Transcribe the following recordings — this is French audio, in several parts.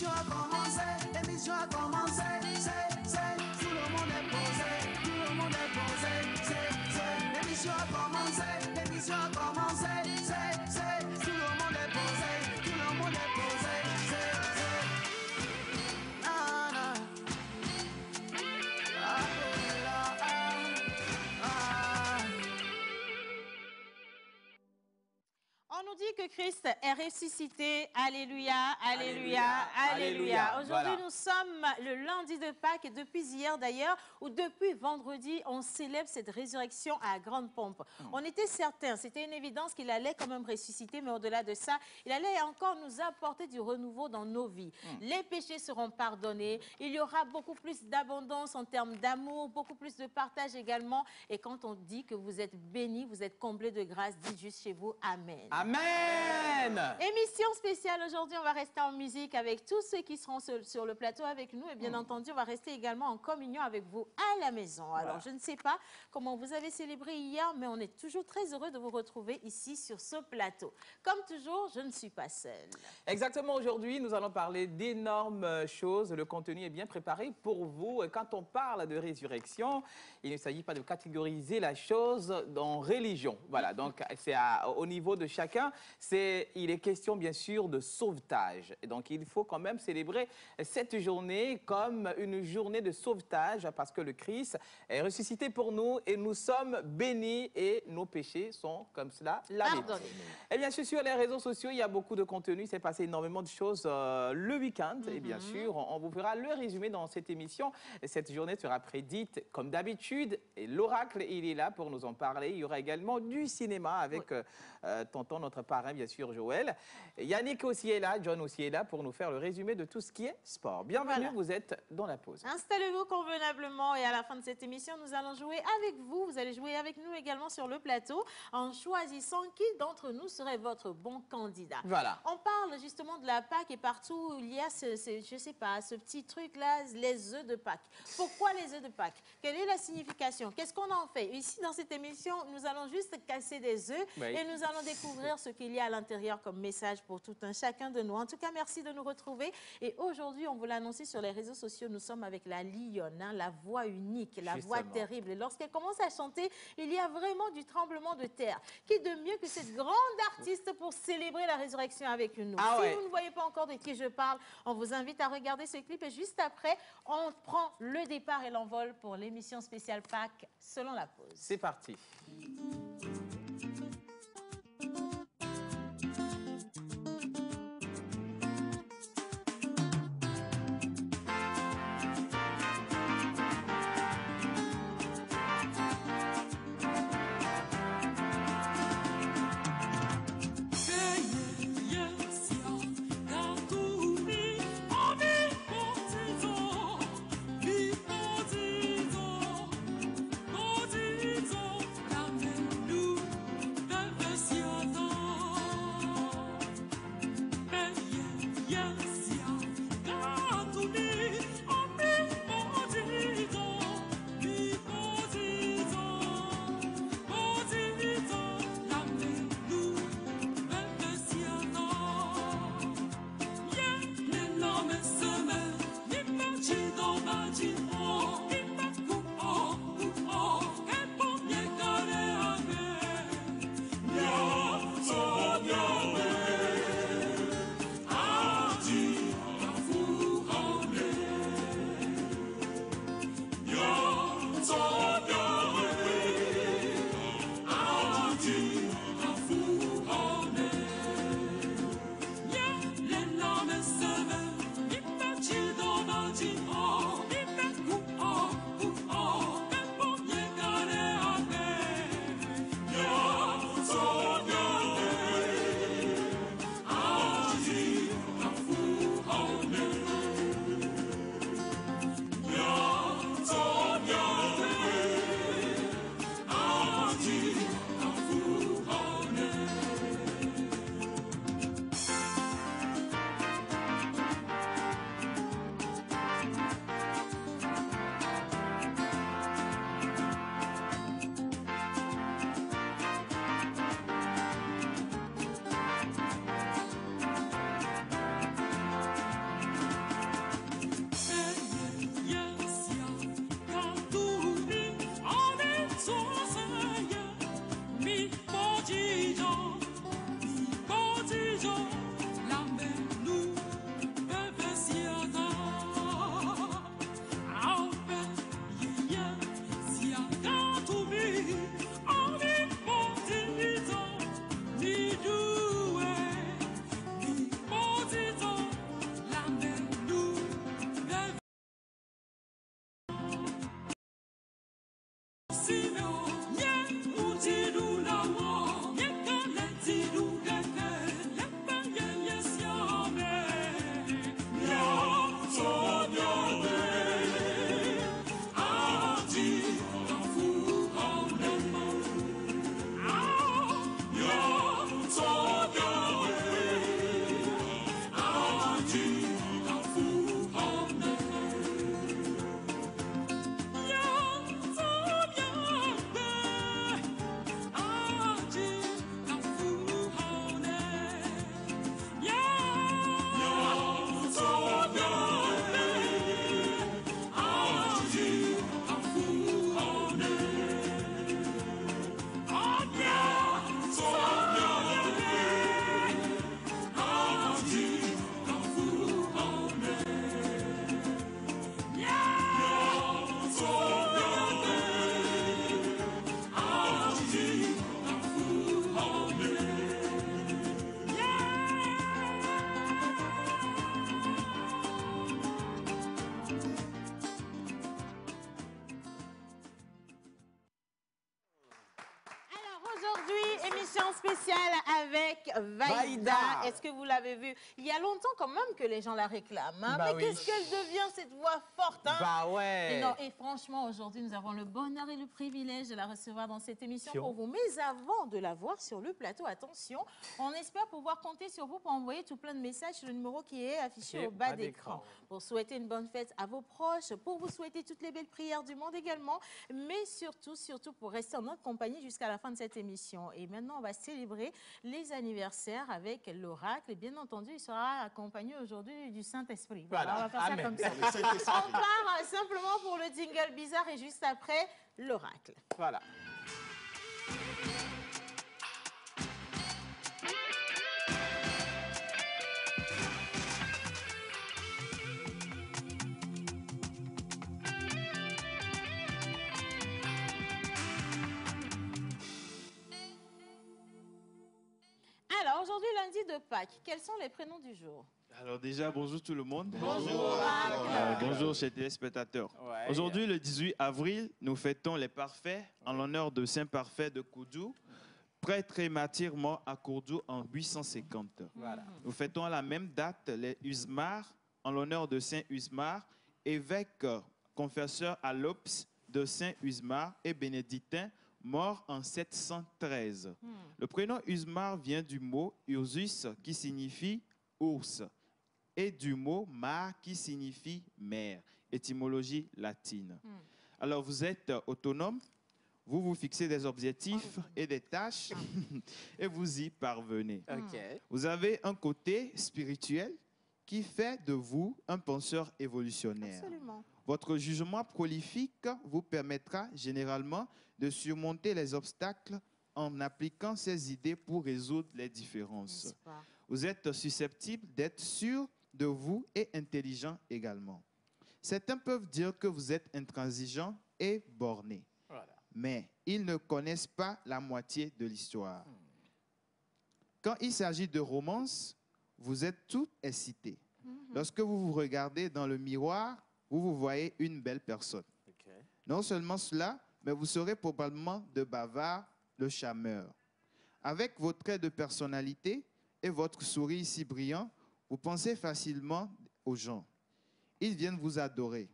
l'émission a commencé, l'émission a commencé, tout le monde est posé, tout le monde est posé, l'émission a commencé, l'émission a commencé, tout le monde est posé, tout le monde est posé, ah, ah. On nous dit que Christ est ressuscité. Alléluia, alléluia, alléluia. Aujourd'hui, voilà. Nous sommes le lundi de Pâques et depuis hier d'ailleurs, ou depuis vendredi, on célèbre cette résurrection à grande pompe. On était certains, c'était une évidence qu'il allait quand même ressusciter, mais au-delà de ça, il allait encore nous apporter du renouveau dans nos vies. Les péchés seront pardonnés, il y aura beaucoup plus d'abondance en termes d'amour, beaucoup plus de partage également. Et quand on dit que vous êtes bénis, vous êtes comblés de grâce, dites juste chez vous Amen. Amen. Émission spéciale aujourd'hui, on va rester en musique avec tous ceux qui seront sur le plateau avec nous et bien entendu, on va rester également en communion avec vous à la maison. Alors, je ne sais pas comment vous avez célébré hier, mais on est toujours très heureux de vous retrouver ici sur ce plateau. Comme toujours, je ne suis pas seule. Exactement, aujourd'hui, nous allons parler d'énormes choses. Le contenu est bien préparé pour vous. Quand on parle de résurrection, il ne s'agit pas de catégoriser la chose en religion. Voilà, donc c'est au niveau de chacun. Il est question, bien sûr, de sauvetage. Et donc, il faut quand même célébrer cette journée comme une journée de sauvetage parce que le Christ est ressuscité pour nous et nous sommes bénis et nos péchés sont comme cela lavés. Et bien sûr, sur les réseaux sociaux, il y a beaucoup de contenu. Il s'est passé énormément de choses le week-end. Et bien sûr, on vous fera le résumé dans cette émission. Cette journée sera prédite comme d'habitude. Et l'oracle, il est là pour nous en parler. Il y aura également du cinéma avec tonton, notre parrain, bien sûr, Joël. Yannick aussi est là, John aussi est là pour nous faire le résumé de tout ce qui est sport. Bienvenue, vous êtes dans la pause. Installez-vous convenablement et à la fin de cette émission, nous allons jouer avec vous. Vous allez jouer avec nous également sur le plateau en choisissant qui d'entre nous serait votre bon candidat. Voilà. On parle justement de la Pâque et partout où il y a je sais pas, ce petit truc-là, les œufs de Pâques. Pourquoi les œufs de Pâques? Quelle est la signification? Qu'est-ce qu'on en fait? Ici, dans cette émission, nous allons juste casser des œufs et nous allons découvrir ce qu'il y a à l'intérieur comme message pour tout un chacun de nous. En tout cas, merci de nous retrouver. Et aujourd'hui, on vous l'a annoncé sur les réseaux sociaux, nous sommes avec la lionne, la voix unique, la voix terrible. Et lorsqu'elle commence à chanter, il y a vraiment du tremblement de terre. Qui de mieux que cette grande artiste pour célébrer la résurrection avec nous? Si vous ne voyez pas encore de qui je parle, on vous invite à regarder ce clip et juste après, on prend le départ et l'envol pour l'émission spéciale Pâques selon la pause. C'est parti. Spéciale avec Vaïda. Vaïda. Est-ce que vous l'avez vu? Il y a longtemps quand même que les gens la réclament. Hein? Bah Mais oui. qu'est-ce qu'elle devient cette voix forte? Hein? Bah ouais. Et, non, et franchement, aujourd'hui, nous avons le bonheur et le privilège de la recevoir dans cette émission pour vous. Mais avant de la voir sur le plateau, attention, on espère pouvoir compter sur vous pour envoyer tout plein de messages sur le numéro qui est affiché au bas d'écran. Pour souhaiter une bonne fête à vos proches, pour vous souhaiter toutes les belles prières du monde également, mais surtout pour rester en notre compagnie jusqu'à la fin de cette émission. Et maintenant, on va célébrer les anniversaires avec l'oracle. Et bien entendu, il sera accompagné aujourd'hui du Saint-Esprit. Voilà, on va faire ça comme ça. On part simplement pour le jingle bizarre et juste après, l'oracle. Voilà. Alors, aujourd'hui, lundi de Pâques, quels sont les prénoms du jour? Alors déjà, bonjour tout le monde. Bonjour. Bonjour chers téléspectateurs. Ouais. Aujourd'hui, le 18 avril, nous fêtons les parfaits en l'honneur de Saint Parfait de Koudou, prêtre et martyr mort à Koudou en 850. Voilà. Nous fêtons à la même date les Usmar en l'honneur de Saint Usmar, évêque confesseur à l'Ops de Saint Usmar et bénédictin, mort en 713. Le prénom Usmar vient du mot Ursus qui signifie ours et du mot mar qui signifie mer, étymologie latine. Alors vous êtes autonome, vous vous fixez des objectifs et des tâches et vous y parvenez. OK. Vous avez un côté spirituel qui fait de vous un penseur évolutionnaire. Absolument. Votre jugement prolifique vous permettra généralement de surmonter les obstacles en appliquant ces idées pour résoudre les différences. N'est-ce pas? Vous êtes susceptible d'être sûr de vous et intelligent également. Certains peuvent dire que vous êtes intransigeant et borné, Voilà. mais ils ne connaissent pas la moitié de l'histoire. Quand il s'agit de romance, vous êtes tout excité. Lorsque vous vous regardez dans le miroir, vous voyez une belle personne. OK. Non seulement cela, mais vous serez probablement de bavard, le charmeur. Avec vos traits de personnalité et votre sourire si brillant, vous pensez facilement aux gens. Ils viennent vous adorer.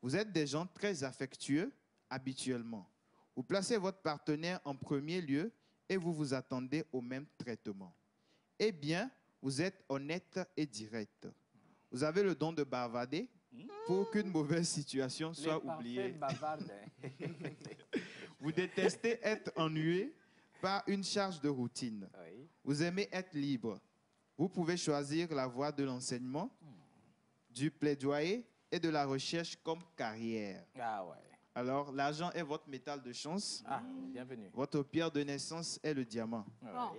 Vous êtes des gens très affectueux habituellement. Vous placez votre partenaire en premier lieu et vous vous attendez au même traitement. Eh bien, vous êtes honnête et direct. Vous avez le don de bavarder pour qu'une mauvaise situation soit oubliée. Vous détestez être ennuyé par une charge de routine. Oui. Vous aimez être libre. Vous pouvez choisir la voie de l'enseignement, du plaidoyer et de la recherche comme carrière. Ah ouais. Alors, l'argent est votre métal de chance. Ah, bienvenue. Votre pierre de naissance est le diamant. Bon.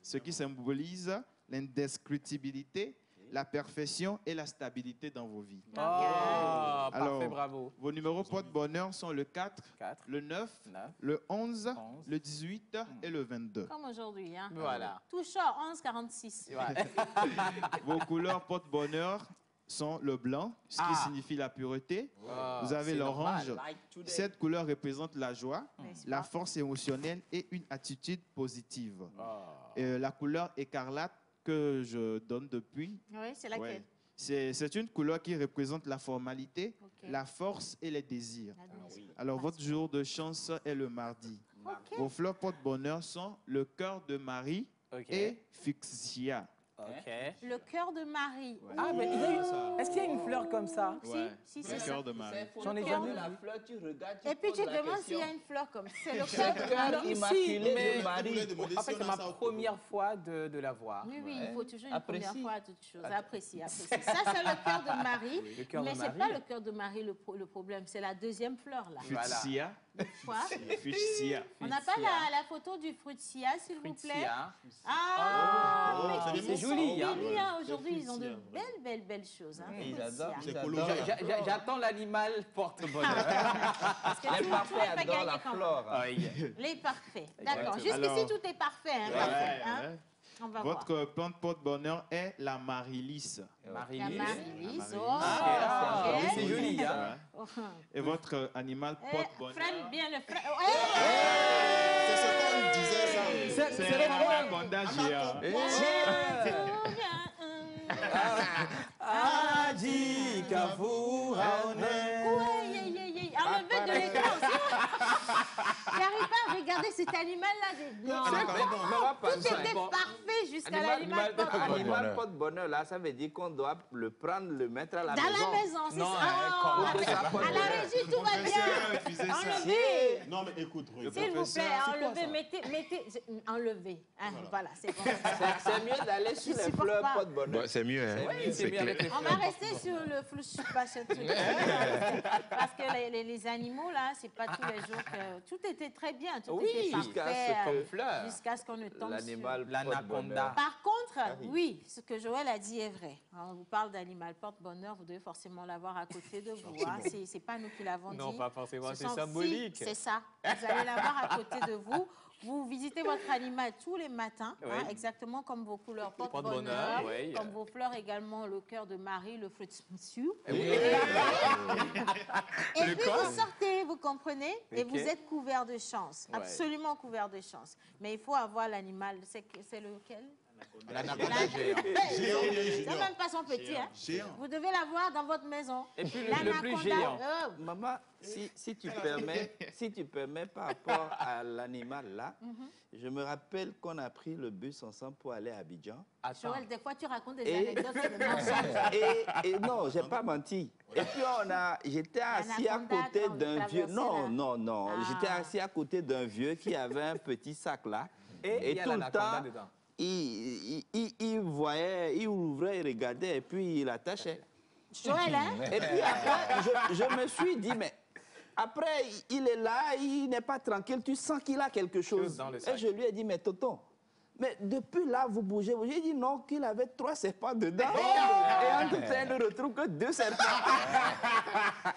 Ce qui symbolise l'indescriptibilité, la perfection et la stabilité dans vos vies. Oh, parfait, Alors, bravo. Vos numéros porte-bonheur sont le 4, 4, le 9, 9. le 11, 11, le 18 et le 22. Comme aujourd'hui. Hein? Voilà. Tout short, 11,46. Ouais. Vos couleurs porte-bonheur, sont le blanc, ce qui signifie la pureté. Vous avez c'est l'orange. normal. Cette couleur représente la joie, N'est-ce la pas? force émotionnelle et une attitude positive. La couleur écarlate que je donne depuis, Oui, c'est laquelle? ouais, c'est une couleur qui représente la formalité, Ok. la force et les désirs. La deuxième. Alors, votre jour de chance est le mardi. Ok. Vos fleurs porte-bonheur sont le cœur de Marie Ok. et fuchsia. Ok. Le cœur de Marie. Ah, mais est-ce qu'il y a une fleur comme ça? Si, c'est Le ça. cœur de Marie. J'en ai Le jamais cœur vu. La fleur, tu regardes, tu Et puis poses tu te la demandes s'il y a question. une fleur comme ça. C'est le cœur de Cœur Marie. immaculé mais- de Marie. En fait, c'est ma première fois de la voir. Oui, oui, il faut toujours une Apprécie. première fois à toute chose. Apprécie, apprécie. Ça, c'est le cœur de Marie. Le cœur de Mais c'est Marie. pas le cœur de Marie le problème, c'est la deuxième fleur là. Fuchsia. Quoi? Fuchsia. On n'a pas la photo du fruit de sia, s'il vous plaît? Fruitia. Ah, mais c'est joli, hein. Aujourd'hui, aujourd'hui, ils ont de belles choses. Hein, Ils fruit de adorent, sia. ils adorent. J'attends l'animal porte-bonheur. Parce que Les tout parfaits n'est pas adorent gagné la quand même. flore. Les parfaits. D'accord. Alors- Jusqu'ici, tout est parfait. Hein, parfait, hein. Ouais. On va voir. Votre plante porte-bonheur est la marilys. Marie. La Marie-Lise. La Oh, Ah, ok. c'est joli, hein. Oh. Et votre animal porte-bonheur. Freine bien le frein. C'est ce qu'on disait ça. C'est l'anaconda géant. Adi Kavouraone. Enlevé de l'écran aussi. J'arrive pas à regarder cet animal-là. Non. Tout était parfait jusqu'à l'animal porte-bonheur. Animal porte-bonheur, là, ça veut dire qu'on doit le prendre, le mettre à la Dans maison. la maison, c'est Non, ça. comme ça, À la régie, tout va bien. Enlevez. Non, mais écoute, regarde. S'il vous plaît, enlevez, mettez, enlevez. Hein, voilà, c'est bon. C'est mieux d'aller sur Je les supporte fleurs pas. porte-bonheur. C'est mieux, hein? C'est mieux avec les On va rester sur le flou passion truc. Parce que les animaux, là, c'est pas tous les jours que... Tout était très bien, tout Oui, était jusqu'à parfait. ce que fleur. Jusqu'à ce qu'on ne tombe sur... L'animal L'anaconda. porte-bonheur. Par contre, oui, ce que Joël a dit est vrai. On vous parle d'animal porte-bonheur, vous devez forcément l'avoir à côté de vous. Hein. C'est pas nous qui l'avons dit. Non, pas forcément, Ce c'est sont- symbolique. si, c'est ça. Vous allez l'avoir à côté de vous. Vous visitez votre animal tous les matins, Oui. hein, exactement comme vos couleurs Porte-bonheur, porte-bonheur, oui. comme vos fleurs également, le cœur de Marie, le fruit de Sioux. Oui. Et puis vous sortez, vous comprenez, et Ok. vous êtes couvert de chance, Ouais. absolument couvert de chance. Mais il faut avoir l'animal, c'est lequel? L'anaconda géant. C'est même pas son petit, hein? Géant. Vous devez l'avoir dans votre maison. Et puis le plus L'anaconda, géant. Maman, si tu permets par rapport à l'animal là, je me rappelle qu'on a pris le bus ensemble pour aller à Abidjan. Attends. Joël, des fois tu racontes des Et- anecdotes sur le mensonge. Et non, j'ai pas menti. Et puis j'étais assis à L'anaconda, côté quand vous d'un vieux. traversez, Non, là. non. Ah. J'étais assis à côté d'un vieux qui avait un petit sac là. Et il y a tout le l'anaconda temps, dedans. il voyait, il ouvrait, il regardait et puis il attachait. Joël, hein? Et puis après, je me suis dit, mais après, il est là, il n'est pas tranquille, tu sens qu'il a quelque chose. dans le Et sac. je lui ai dit, mais tonton, mais depuis là, vous bougez. J'ai dit non, qu'il avait 3 serpents dedans. Et en tout cas, il ne retrouve que 2 serpents.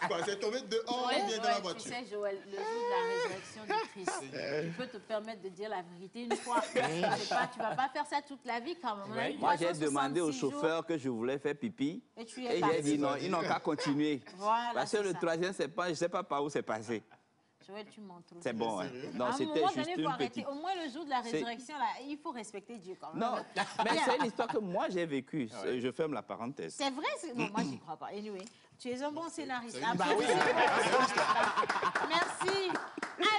Quoi, c'est tombé dehors ou bien dans la Joël, tu voiture? sais, Joël, le jour de la résurrection du Christ, tu peux te permettre de dire la vérité une fois. Tu ne vas pas faire ça toute la vie quand même. On a eu Moi, j'ai 366 demandé au jours chauffeur que je voulais faire pipi. Et tu es Et parti. j'ai dit non, ils n'ont qu'à continuer. Voilà, Parce que c'est le ça. 3e serpent, je ne sais pas par où c'est passé. Joël, tu mens trop. C'est bon, hein. Non, À un c'était moment juste donné, il faut une arrêter. petite. Au moins, le jour de la résurrection, là, il faut respecter Dieu quand même. Non, mais Bien. c'est une histoire que moi j'ai vécue. Je ferme la parenthèse. C'est vrai, bon, moi, j'y crois pas. Anyway, tu es un bon scénariste. Bah Absolument. Merci.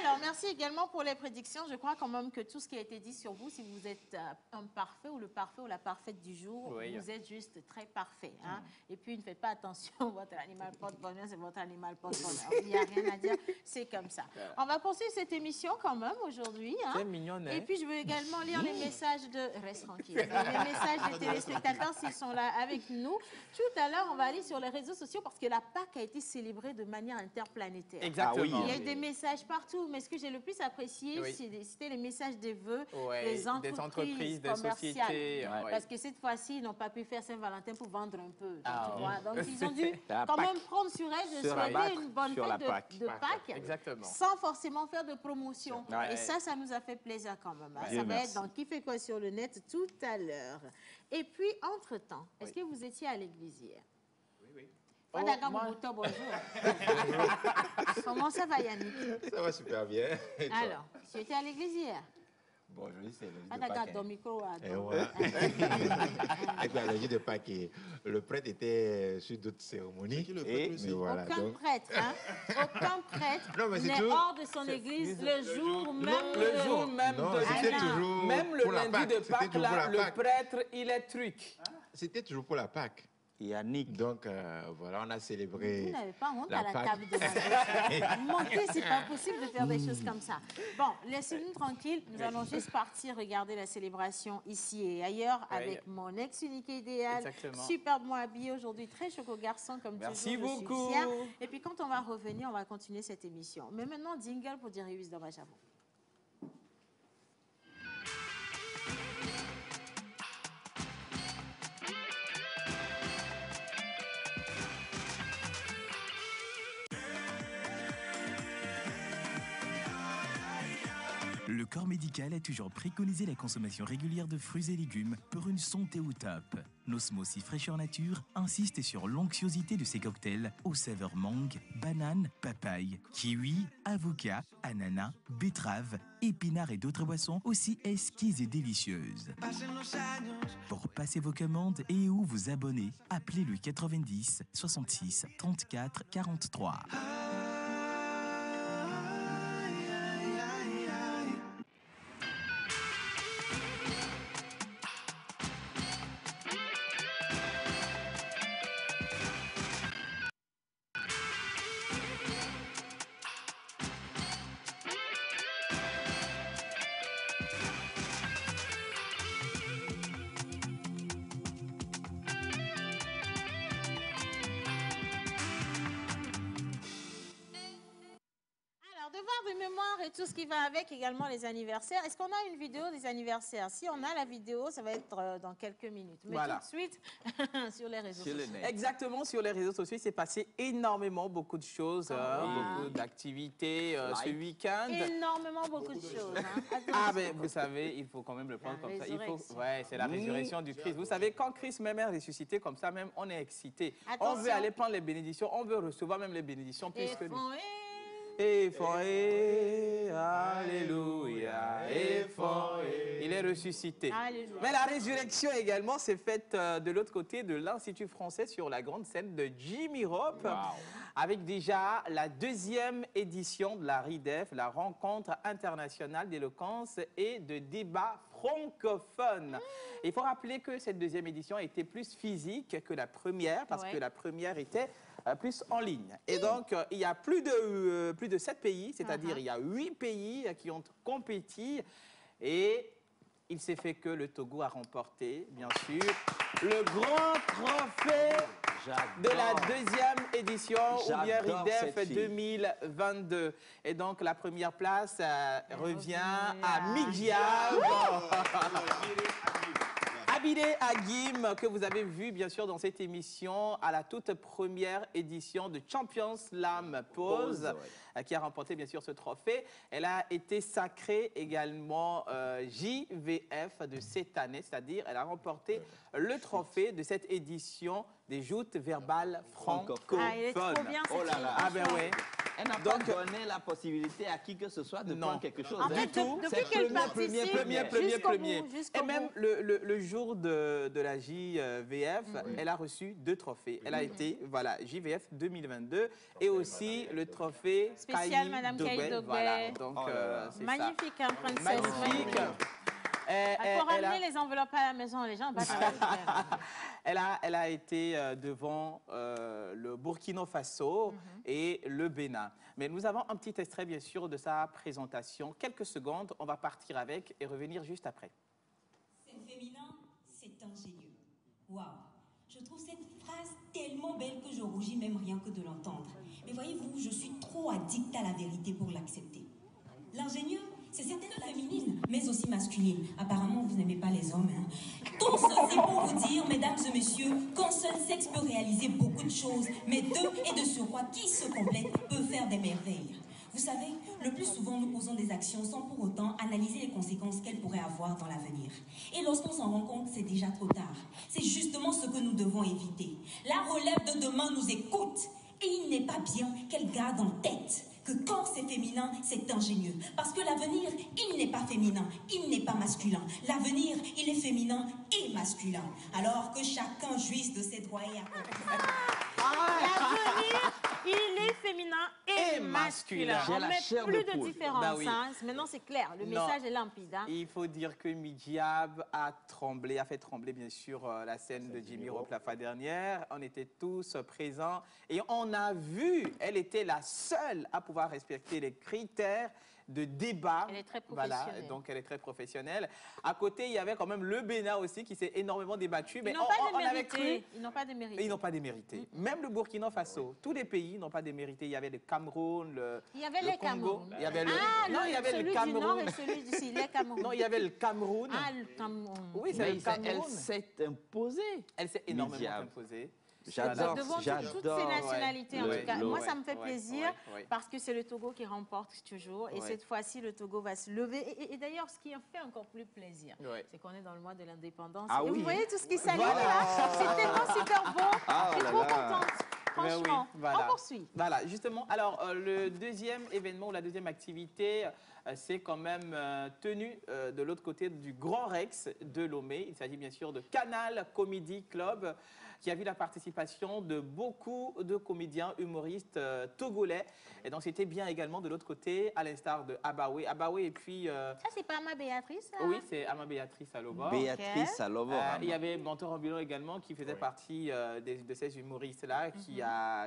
Alors, merci également pour les prédictions. Je crois quand même que tout ce qui a été dit sur vous, si vous êtes un parfait ou le parfait ou la parfaite du jour, Oui. vous êtes juste très parfait. Hein? Et puis, ne faites pas attention, votre animal porte-bonheur, c'est votre animal porte-bonheur. Il n'y a rien à dire, c'est comme ça. On va poursuivre cette émission quand même aujourd'hui. Hein? C'est mignon, hein? Et puis, je veux également lire les messages de... Reste tranquille. Les messages des téléspectateurs, s'ils sont là avec nous. Tout à l'heure, on va aller sur les réseaux sociaux parce que la Pâques a été célébrée de manière interplanétaire. Exactement. Ah oui. Il y a eu des messages partout, mais ce que j'ai le plus apprécié, Oui. c'était les messages des vœux Ouais, des entreprises des commerciales. sociétés. Ouais. Parce que cette fois-ci, ils n'ont pas pu faire Saint-Valentin pour vendre un peu. Donc, Ah, tu vois. Donc, ils ont dû La quand Pâques. même prendre sur elle de Sur la souhaiter Pâques. une bonne Sur la fête Pâques. de Pâques. Exactement. Sans forcément faire de promotion. Ouais. Et ça nous a fait plaisir quand même. Hein. Dieu Ça va merci. être dans Qui fait quoi sur le net tout à l'heure. Et puis, entre-temps, est-ce que vous étiez à l'église hier? Fadaga moi- Mobuto, bonjour. Comment ça va, Yannick? Ça va super bien. Et toi? Alors, tu étais à l'église hier? Bon, aujourd'hui, c'est le jour de Fadaga Pâques. ton micro. Et ouais. Avec la logique de Pâques, le prêtre était sur d'autres cérémonies. Mais voilà, Aucun donc- prêtre, hein? Aucun prêtre Non, mais c'est n'est tout. hors de son église le jour même. Le jour même Non, de c'était Ah, non. toujours même le pour la lundi Pâques. de C'était Pâques, toujours pour là, la le Pâques. prêtre, il est truc. C'était toujours pour la Pâques. Yannick. Donc, voilà, on a Vous célébré. n'avez pas honte la à la Pâques. table de ma Montez, c'est pas possible de faire des choses comme ça. Bon, laissez-nous tranquilles. Nous allons juste partir regarder la célébration ici et ailleurs Oui. avec mon ex-unique idéal. Exactement. Superbement habillé aujourd'hui, très choco garçon comme Merci toujours. je suis beaucoup. fière. Et puis quand on va revenir, on va continuer cette émission. Mais maintenant, jingle pour dire Réus dans ma jabot. Le corps médical a toujours préconisé la consommation régulière de fruits et légumes pour une santé au top. Nosmosis Fraîcheur Nature insiste sur l'onctuosité de ses cocktails aux saveurs mangue, banane, papaye, kiwi, avocat, ananas, betterave, épinards et d'autres boissons aussi exquises et délicieuses. Pour passer vos commandes et ou vous abonner, appelez le 90 66 34 43. Alors, devoir de mémoire et tout ce qui va avec, également les anniversaires. Est-ce qu'on a une vidéo des anniversaires? Si on a la vidéo, ça va être dans quelques minutes. Mais Voilà. tout de suite, sur les réseaux Sur le sociaux. net. Exactement, sur les réseaux sociaux, il s'est passé énormément, beaucoup de choses, beaucoup d'activités ce week-end. Énormément, beaucoup de choses. Hein. Ah, Attention. ben, vous savez, il faut quand même le prendre La comme ça. Il faut, résurrection. ouais, c'est la résurrection du Christ. Vous savez, quand Christ même est ressuscité comme ça, même, on est excité. On Attention. veut aller prendre les bénédictions, on veut recevoir même les bénédictions plus Et que nous. font, Et fort, alléluia, et fort, il est ressuscité. Alléluia. Mais la résurrection également s'est faite de l'autre côté de l'Institut français sur la grande scène de Jimmy Hope, avec déjà la 2e édition de la RIDEF, la rencontre internationale d'éloquence et de débat francophone. Il faut rappeler que cette 2e édition a été plus physique que la première, parce Ouais. que la première était plus en ligne. Et donc, il y a plus de 7 pays, c'est-à-dire il y a 8 pays qui ont compéti. Et il s'est fait que le Togo a remporté, bien sûr, le grand trophée de la 2e édition, ou bien J'adore RIDEF cette fille. 2022. Et donc, la première place revient à Midiab. Abidé Agim, que vous avez vu bien sûr dans cette émission à la toute première édition de Champions Slam Pose, qui a remporté bien sûr ce trophée. Elle a été sacrée également JVF de cette année, c'est-à-dire elle a remporté le trophée de cette édition des joutes verbales francophones. Ah, il est trop bien, cette Oh là fille, là. Ah ben franchement. oui. Elle n'a pas donné la possibilité à qui que ce soit de Non. prendre quelque chose. En hein. fait, depuis qu'elle participe, jusqu'au bout, jusqu'au Et même bout. le jour de la JVF, elle a reçu 2 trophées. Elle a été, voilà, JVF 2022 et aussi le trophée Spécial Kayi Madame Dogbe. Kayi Dogbe. Voilà, donc Oh là là. c'est ça. Magnifique, hein, princesse. Magnifique. Il faut ramener les enveloppes à la maison, les gens. Elle a été devant le Burkina Faso et le Bénin. Mais nous avons un petit extrait, bien sûr, de sa présentation. Quelques secondes, on va partir avec et revenir juste après. C'est féminin, c'est ingénieux. Waouh! Je trouve cette phrase tellement belle que je rougis même rien que de l'entendre. Mais voyez-vous, je suis trop addict à la vérité pour l'accepter. L'ingénieux, c'est cette tête féminine, mais aussi masculine. Apparemment, vous n'aimez pas les hommes. Hein. Tout ceci pour vous dire, mesdames et messieurs, qu'un seul sexe peut réaliser beaucoup de choses, mais deux et de surcroît qui se complètent peut faire des merveilles. Vous savez, le plus souvent, nous posons des actions sans pour autant analyser les conséquences qu'elles pourraient avoir dans l'avenir. Et lorsqu'on s'en rend compte, c'est déjà trop tard. C'est justement ce que nous devons éviter. La relève de demain nous écoute. Et il n'est pas bien qu'elle garde en tête que quand c'est féminin, c'est ingénieux. Parce que l'avenir, il n'est pas féminin, il n'est pas masculin. L'avenir, il est féminin et masculin. Alors que chacun jouisse de ses droits et accomplissements. L'avenir, il est féminin et masculin. J'ai On la met chair plus de de poule. différence. Bah oui. Hein. Maintenant, c'est clair. Le Non. message est limpide. Hein. Il faut dire que Midiab a tremblé, a fait trembler bien sûr la scène de Jimmy Rock la fois dernière. On était tous présents et on a vu, elle était la seule à pouvoir respecter les critères de débat. Elle est très Voilà, professionnelle. donc elle est très professionnelle. À côté, il y avait quand même le Bénin aussi qui s'est énormément débattu. Mais Ils n'ont pas on avait cru. démérité. Ils n'ont pas démérité. Ils n'ont pas démérité. Même le Burkina Faso, tous les pays n'ont pas démérité. Il y avait le Cameroun, Il y avait le les Congo. Cameroun. Il y avait le... Ah, non, il y avait celui le du Nord Cameroun. et celui du Sud, les Cameroun. Non, il y avait le Cameroun. Ah, le Cameroun. Oui, c'est Mais le Cameroun. elle s'est imposée. Elle s'est énormément Midiab. imposée. J'adore, Devant toutes j'adore. ces nationalités, en Ouais, tout cas. ouais, Moi, ça me fait ouais, plaisir ouais. parce que c'est le Togo qui remporte toujours. Et Ouais. cette fois-ci, le Togo va se lever. Et d'ailleurs, ce qui en fait encore plus plaisir, Ouais. c'est qu'on est dans le mois de l'indépendance. Ah et oui. vous voyez tout ce qui s'aligne Voilà. là. C'est tellement super beau. Ah Je suis là trop là. contente. Ben oui, Franchement, voilà. on poursuit. Voilà, justement. Alors, le deuxième événement ou la deuxième activité, c'est quand même tenu de l'autre côté du Grand Rex de Lomé. Il s'agit bien sûr de Canal Comedy Club, qui a vu la participation de beaucoup de comédiens humoristes togolais. Et donc, c'était bien également de l'autre côté, à l'instar de Abawe. Abawe et puis... Ça, c'est pas ma Béatrice, ça? oui, c'est Ama Béatrice Alobor. Béatrice Alovo. Il y avait Mentor Ambulant également qui faisait partie de ces humoristes-là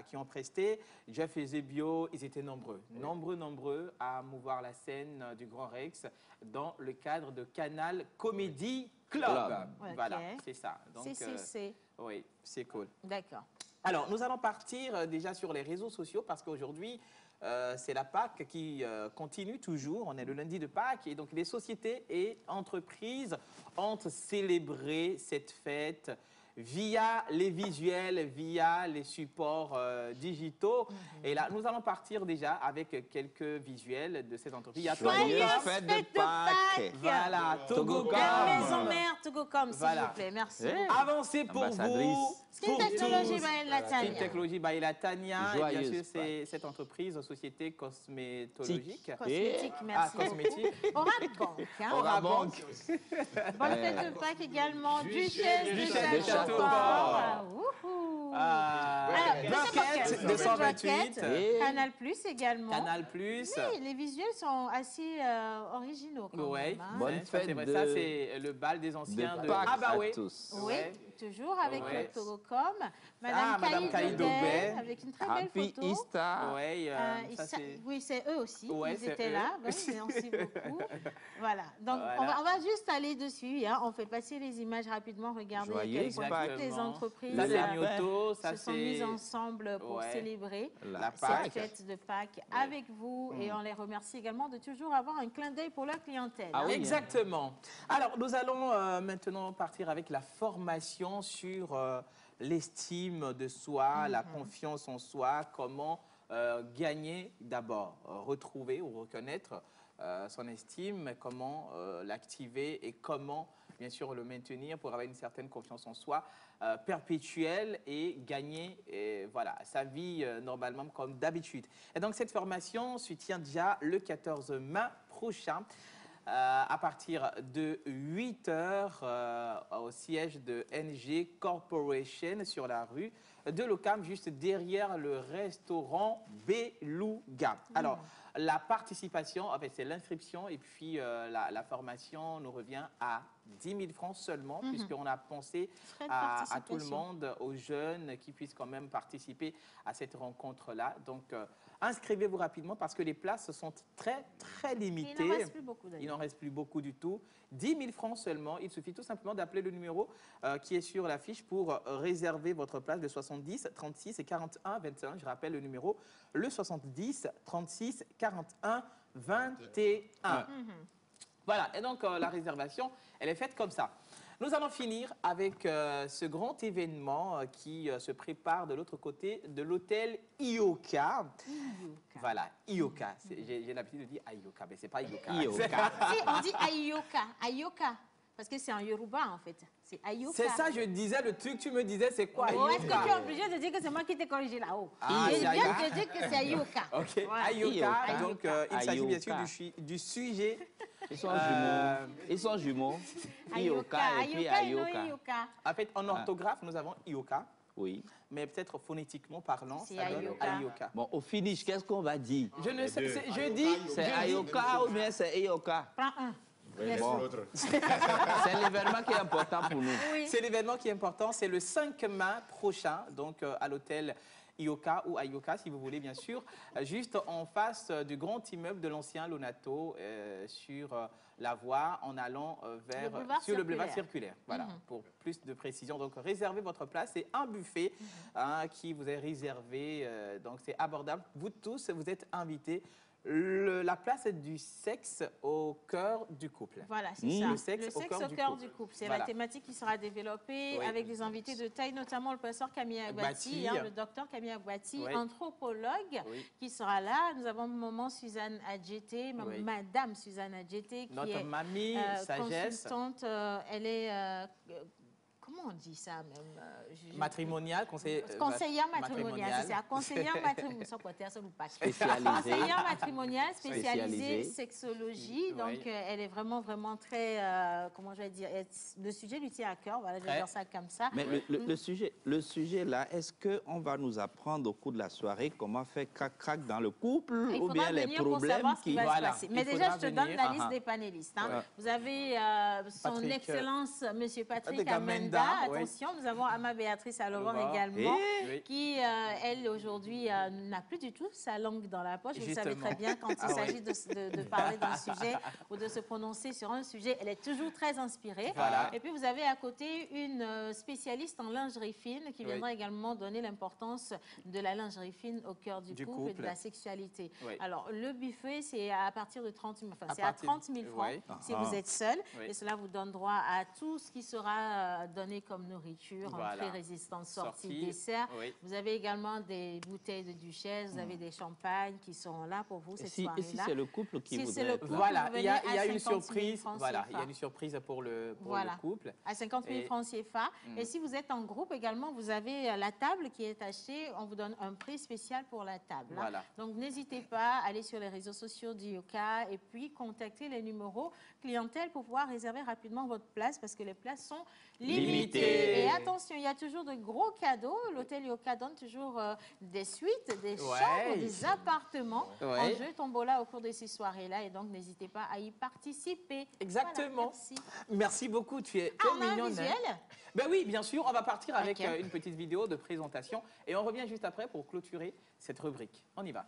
qui ont presté. Jeff et Zebio, ils étaient nombreux, nombreux à mouvoir la scène du Grand Rex dans le cadre de Canal Comedy Club. Ok. Voilà, c'est ça. Donc, C'est. oui, c'est cool. D'accord. Alors, nous allons partir déjà sur les réseaux sociaux parce qu'aujourd'hui, c'est la Pâques qui continue toujours. On est le lundi de Pâques et donc les sociétés et entreprises ont célébré cette fête via les visuels, via les supports digitaux. Et là, nous allons partir déjà avec quelques visuels de ces entreprises. Il y a Joyeuse Togocom. fête de Pâques. Voilà, Togocom. La maison mère Togocom, s'il Voilà. vous plaît. Merci. Eh. Avancez pour Ambassadrice. vous. Skin pour Technology tous. by la Skin Tania. Technology by la Tania. Et bien Joyeuse sûr, c'est cette entreprise, société cosmétologique. Cosmétique, Ah, merci. cosmétique. Aura Bank. Hein. Aura Bank. Bonne fête de Pâques également. Duchesse de Duchesse de Châteauport. Châteauport. Bucket 228. Et- Canal Plus également. Canal Plus. Oui, les visuels sont assez originaux quand Ouais. même. hein. Bonne Ouais, ça, fête c'est vrai. de- Ça, c'est le bal des anciens de Pâques Abawe. à tous. Oui, Ouais. toujours avec Ouais. le Togocom. Madame Madame Caïd Caïd Aubet. avec une très belle Happy photo. Easter. Ouais, Et ça, ça- c'est... oui, c'est eux aussi. Ouais, Ils c'est étaient eux. là. Oui, merci beaucoup. Voilà. Donc, Voilà. on va juste aller dessus. Hein. On fait passer les images rapidement. Regardez à quel Joyeuse point Pâques. toutes les entreprises Ça, c'est lapin. Myoto. Ça, se sont c'est... mises ensemble pour Ouais. célébrer La cette Pâques. fête de Pâques avec vous. Et on les remercie également de toujours avoir un clin d'œil pour leur clientèle. Ah hein. oui. Exactement. Alors, nous allons maintenant partir avec la formation sur l'estime de soi, la confiance en soi, comment gagner d'abord, retrouver ou reconnaître son estime, comment l'activer et comment, bien sûr, le maintenir pour avoir une certaine confiance en soi perpétuelle et gagner voilà, sa vie normalement comme d'habitude. Et donc, cette formation se tient déjà le 14 mai prochain. À partir de 8 h au siège de NG Corporation sur la rue de l'Ocam, juste derrière le restaurant Beluga. Alors, la participation, en fait, c'est l'inscription et puis la formation nous revient à 10 000 francs seulement, puisqu'on a pensé Frais de à tout le participation. monde, aux jeunes qui puissent quand même participer à cette rencontre-là. Donc, inscrivez-vous rapidement parce que les places sont très, très limitées. Il n'en reste plus beaucoup Il d'ailleurs. n'en reste plus beaucoup du tout. 10 000 francs seulement. Il suffit tout simplement d'appeler le numéro qui est sur l'affiche pour réserver votre place, le 70 36 et 41 21. Je rappelle le numéro, le 70 36 41 21. Voilà, et donc la réservation, elle est faite comme ça. Nous allons finir avec ce grand événement qui se prépare de l'autre côté de l'hôtel Ioka. Voilà, Ioka. J'ai l'habitude de dire Ayoka, mais ce n'est pas Ioka. Si, on dit Ayoka. Ayoka. Parce que c'est en Yoruba, en fait. C'est Ayoka. C'est ça, je disais, le truc, tu me disais, c'est quoi Oh, Ayoka? est-ce que tu es obligé de dire que c'est moi qui t'ai corrigé là-haut? Ah, Je c'est viens Ayoka. de te dire que c'est Ayoka. Ok, Voilà. Ayoka. Ayoka. Donc, il s'agit bien sûr du sujet. Ils sont jumeaux. Ils sont jumeaux. Ioka et puis Ayoka et non Ayoka. Ayoka. En fait, en orthographe, nous avons Ioka, Oui. mais peut-être phonétiquement parlant, C'est ça donne Ayoka. Ayoka. Bon, au finish, qu'est-ce qu'on va dire? Je ne sais, je dis... C'est Ayoka ou bien c'est Ayoka? Prends un. Bon. C'est l'événement qui est important pour nous. Oui. C'est l'événement qui est important, c'est le 5 mai prochain, donc à l'hôtel Ioka ou Ayoka, si vous voulez, bien sûr, juste en face du grand immeuble de l'ancien Lonato, sur la voie en allant vers le boulevard circulaire. Voilà, pour plus de précision. Donc, réservez votre place. C'est un buffet qui vous est réservé, donc c'est abordable. Vous tous, vous êtes invités. La place du sexe au cœur du couple. Voilà, c'est ça. Le sexe au cœur du couple. C'est Voilà. la thématique qui sera développée Oui. avec des invités de taille, notamment le professeur Camille Agbati, Agbati. le docteur Camille Agbati, Oui. anthropologue, Oui. qui sera là. Nous avons maman Suzanne Adjeté, Oui. madame Suzanne Adjeté, qui Notre est mamie sagesse consultante. Elle est... comment on dit ça même matrimoniale, conseillère matrimoniale, c'est ça. Conseillère matrimoniale, Spécialisée. conseillère matrimoniale spécialisée Spécialisée. sexologie. Donc, Oui. elle est vraiment très, comment je vais dire, le sujet lui tient à cœur. Voilà, je vais Très. dire ça comme ça. Mais le sujet là, est-ce qu'on va nous apprendre au cours de la soirée comment faire crac-crac dans le couple Il ou faudra bien les venir pour problèmes savoir ce qui va se Voilà. passer. Il Mais déjà, faudra je te donne venir. la liste des panélistes. Hein. Ouais. Vous avez son Patrick, Excellence, Monsieur Patrick Patrick Amenda. Amenda, oui. Attention, nous avons Ama Béatrice Aloran Aloran. également, Oui. qui, elle, aujourd'hui, n'a plus du tout sa langue dans la poche. Vous savez Justement. très bien, quand il Ah ouais. s'agit de parler d'un sujet ou de se prononcer sur un sujet, elle est toujours très inspirée. Voilà. Et puis, vous avez à côté une spécialiste en lingerie fine qui viendra également donner l'importance de la lingerie fine au cœur du couple et de la sexualité. Oui. Alors, le buffet, c'est à partir de 30 000, enfin, À c'est à partir- 30 000 francs oui. si vous êtes seul. Oui. Et cela vous donne droit à tout ce qui sera donné comme nourriture, Voilà. entrée, résistance, sortie, Sortie. dessert. Oui. Vous avez également des bouteilles de duchesse, vous avez des champagnes qui sont là pour vous cette Et si soirée-là. c'est le couple qui Si voudrait c'est le être couple, là. Voilà, vous il y a, venez il y a à une 50 000 surprise. francs Voilà, il y a CFA. une surprise pour le Voilà. couple. À 50 000 Et- francs CFA. Et si vous êtes en groupe également, vous avez la table qui est achetée. On vous donne un prix spécial pour la table. hein. Voilà. Donc, n'hésitez pas à aller sur les réseaux sociaux du Yoka et puis contacter les numéros clientèle pour pouvoir réserver rapidement votre place parce que les places sont limitées. Limitées. Et attention, il y a toujours de gros cadeaux. L'hôtel Yoka donne toujours des suites, des chambres, des appartements Ouais. en jeu tombola au cours de ces soirées-là. Et donc, n'hésitez pas à y participer. Exactement. Voilà, merci. Merci beaucoup, tu es On a un mignonne. visuel? Ben oui, bien sûr, on va partir avec Ok. une petite vidéo de présentation et on revient juste après pour clôturer cette rubrique. On y va.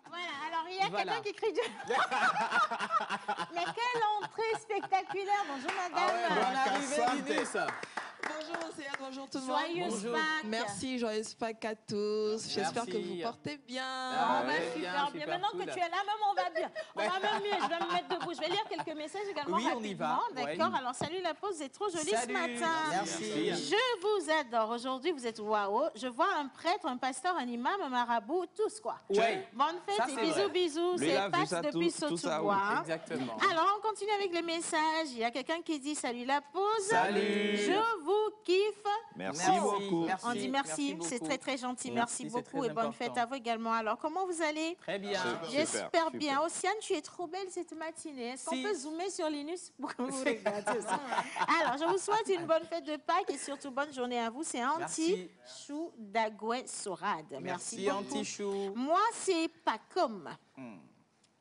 Voilà, alors il y a Voilà. quelqu'un qui crie Dieu. Mais quelle entrée spectaculaire. Bonjour madame. Bonne arrivée, Linus. Bonjour Océane, bonjour tout le monde. Joyeuse Bonjour. Pâques. Merci, joyeuse Pâques à tous. J'espère que Merci. vous portez bien. Ah On va ouais, super bien, bien. super Maintenant cool. que tu es là, même on va bien. On va même mieux. Je vais me mettre debout. Je vais lire quelques messages également Oui, on y va. rapidement. D'accord. Ouais. Alors, salut la pause, c'est trop joli Salut. ce matin. Merci. Je vous adore. Aujourd'hui, vous êtes waouh. Je vois un prêtre, un pasteur, un imam, un marabout, tous quoi. Ouais. Bonne fête Ça, et c'est bisous, vrai. bisous. Lui, il a C'est vu Pax ça depuis tout ça, Sautoubois. Exactement. Alors, on continue avec les messages. Il y a quelqu'un qui dit salut la pause. Salut. Je vous kiffe. Merci beaucoup. On dit merci, c'est très très gentil. Merci beaucoup et bonne fête à vous également. Alors, comment vous allez? Très bien. J'espère bien. Océane, tu es trop belle cette matinée. Est-ce qu'on peut zoomer sur Linus pour que vous regardiez ça? Alors, je vous souhaite une bonne fête de Pâques et surtout bonne journée à vous. C'est Anti-Chou d'Agoué Sorade. Merci beaucoup. Anti-Chou. Moi, c'est Pacom.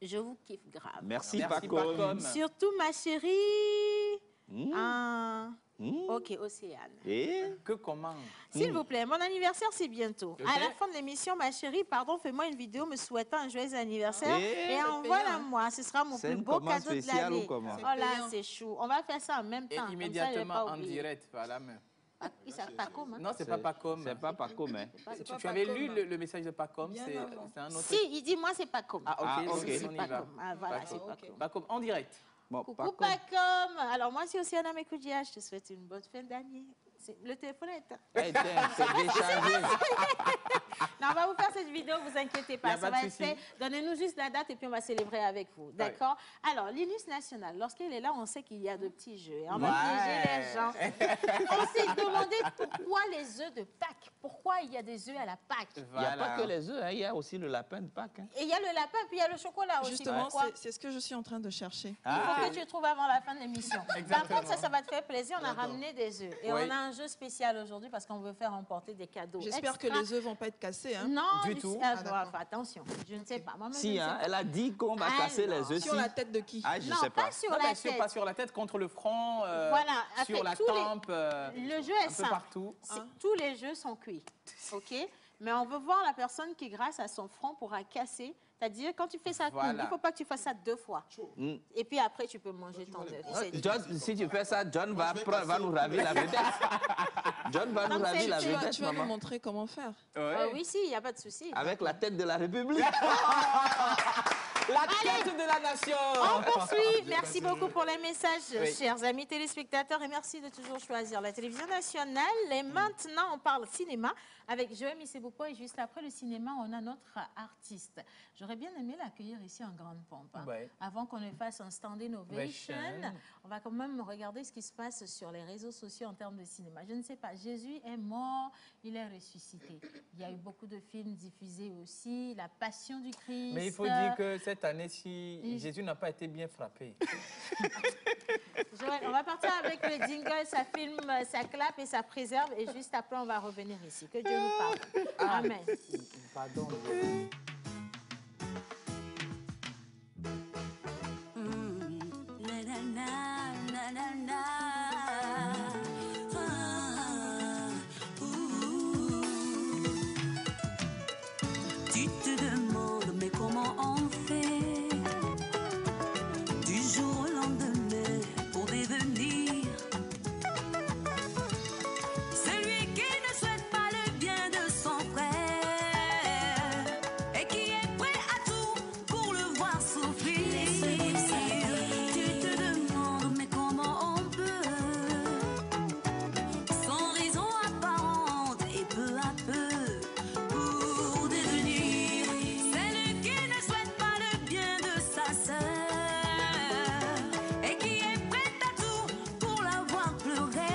Je vous kiffe grave. Merci Pacom. Surtout ma chérie. Ok, Océane. Et que comment? S'il vous plaît, mon anniversaire, c'est bientôt. À la fin de l'émission, ma chérie, pardon, fais-moi une vidéo me souhaitant un joyeux anniversaire et envoie-la-moi. Ce sera mon plus beau cadeau de l'année. Oh là, c'est chou. On va faire ça en même temps. Et immédiatement en direct, par la main. Il s'appelle Pacom, hein? Non, c'est pas Pacom. C'est pas Pacom, hein? Tu avais lu le message de Pacom? C'est un autre. Si, il dit moi, c'est Pacom. Ah, ok, on y va. Ah, voilà, c'est Pacom. Pacom, en direct. Bon, Coucou Pacom. Alors, moi, c'est Océane Mekoudia. Je te souhaite une bonne fin d'année. Le téléphone est éteint. C'est déchargé. Non, on va vous faire cette vidéo, vous inquiétez pas, ça va être fait. Donnez-nous juste la date et puis on va célébrer avec vous, d'accord? Alors, Linus National, lorsqu'il est là, on sait qu'il y a de petits jeux. Et on va piéger les gens. On s'est demandé pourquoi les œufs de Pâques. Pourquoi il y a des œufs à la Pâques? Il n'y a pas que les œufs, hein, il y a aussi le lapin de Pâques. Hein. Et il y a le lapin, puis il y a le chocolat aussi. Justement, c'est ce que je suis en train de chercher. Il faut que tu trouves avant la fin de l'émission. Par contre, ça va te faire plaisir. On a ramené des œufs. Et on a un jeu spécial aujourd'hui parce qu'on veut faire emporter des cadeaux. J'espère que les œufs vont pas être cassés. Hein. Non, du tout. Attention, je ne sais pas. Si, hein, elle a dit qu'on va casser les œufs. Sur la tête de qui? Ah, je non, sais pas. Pas sur la tête. Pas sur la tête, contre le front, voilà, sur la tempe, le jeu est un peu simple. partout. Tous les jeux sont cuits, ok? Mais on veut voir la personne qui, grâce à son front, pourra casser. C'est-à-dire, quand tu fais ça, il ne faut pas que tu fasses ça 2 fois. Et puis après, tu peux manger ton œuf. John, si tu fais ça, John va nous ravir la vedette. John va nous ravir la vedette, tu vas nous montrer comment faire. Oui, si, il n'y a pas de souci. Avec la tête de la République. La tête de la nation. On poursuit. Merci beaucoup pour les messages, chers amis téléspectateurs, et merci de toujours choisir la télévision nationale. Et maintenant, on parle cinéma avec Joël Misseboupo, et juste après le cinéma, on a notre artiste. J'aurais bien aimé l'accueillir ici en grande pompe. Hein. Avant qu'on ne fasse un stand innovation, on va quand même regarder ce qui se passe sur les réseaux sociaux en termes de cinéma. Je ne sais pas, Jésus est mort, il est ressuscité. Il y a eu beaucoup de films diffusés aussi, La Passion du Christ. Mais il faut dire que cette année-ci, Jésus n'a pas été bien frappé. Joël, on va partir avec le jingle, ça filme, ça clappe et ça préserve. Et juste après, on va revenir ici. Que Dieu nous parle. Amen. Pardon. Tu te demandes, mais comment on fait du jour au lendemain pour devenir celui qui ne souhaite pas le bien de son frère et qui est prêt à tout pour le voir souffrir. Tu te demandes, mais comment on peut, sans raison apparente et peu à peu, pour devenir celle qui ne souhaite pas le bien de sa sœur et qui est prête à tout pour la voir pleurer,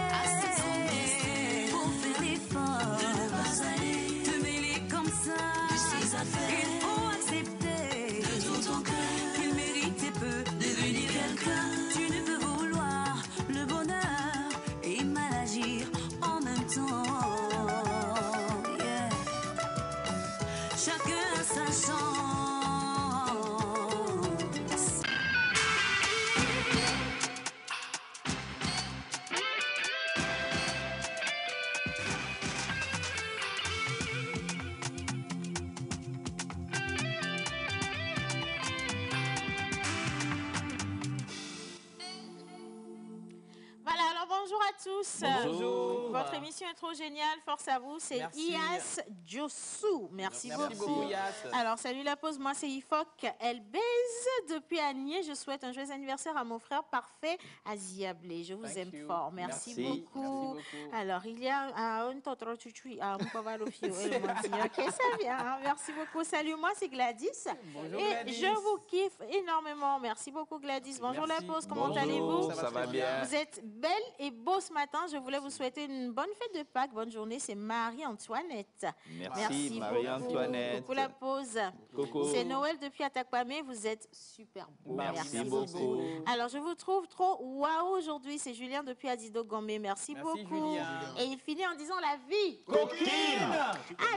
pour faire l'effort de ne pas aller te mêler comme ça de ses affaires. Il faut accepter de tout ton cœur qu'il méritait peu devenir quelqu'un. Tu ne peux vouloir le bonheur et mal agir en même temps. Yeah. Chacun a sa chance. Voilà, alors bonjour à tous. Bonjour. Votre émission est trop géniale, force à vous. C'est Merci. Ias Jossou. Merci beaucoup. Ias. Alors, salut la pause, moi c'est Ifok. Elle baise depuis Agnier. Je souhaite un joyeux anniversaire à mon frère parfait, Aziablé. Je vous aime fort. Merci beaucoup. Alors, il y a un autre chuchui, un Mpavalofio. Ok, ça vient. Hein. Merci beaucoup. Salut, moi c'est Gladys. Bonjour, Et Gladys. je vous kiffe énormément. Merci beaucoup, Gladys. Bonjour la pause, comment allez-vous? Ça va bien. Vous êtes belle et beau ce matin, je voulais vous souhaiter une bonne fête de Pâques, bonne journée. C'est Marie-Antoinette. Merci, Marie-Antoinette. Coucou la pause. Coucou. C'est Noël depuis Atakwame, vous êtes super beau. Merci beaucoup. Alors, je vous trouve trop waouh aujourd'hui. C'est Julien depuis Adido Gombe. Merci beaucoup. Julien. Et il finit en disant la vie.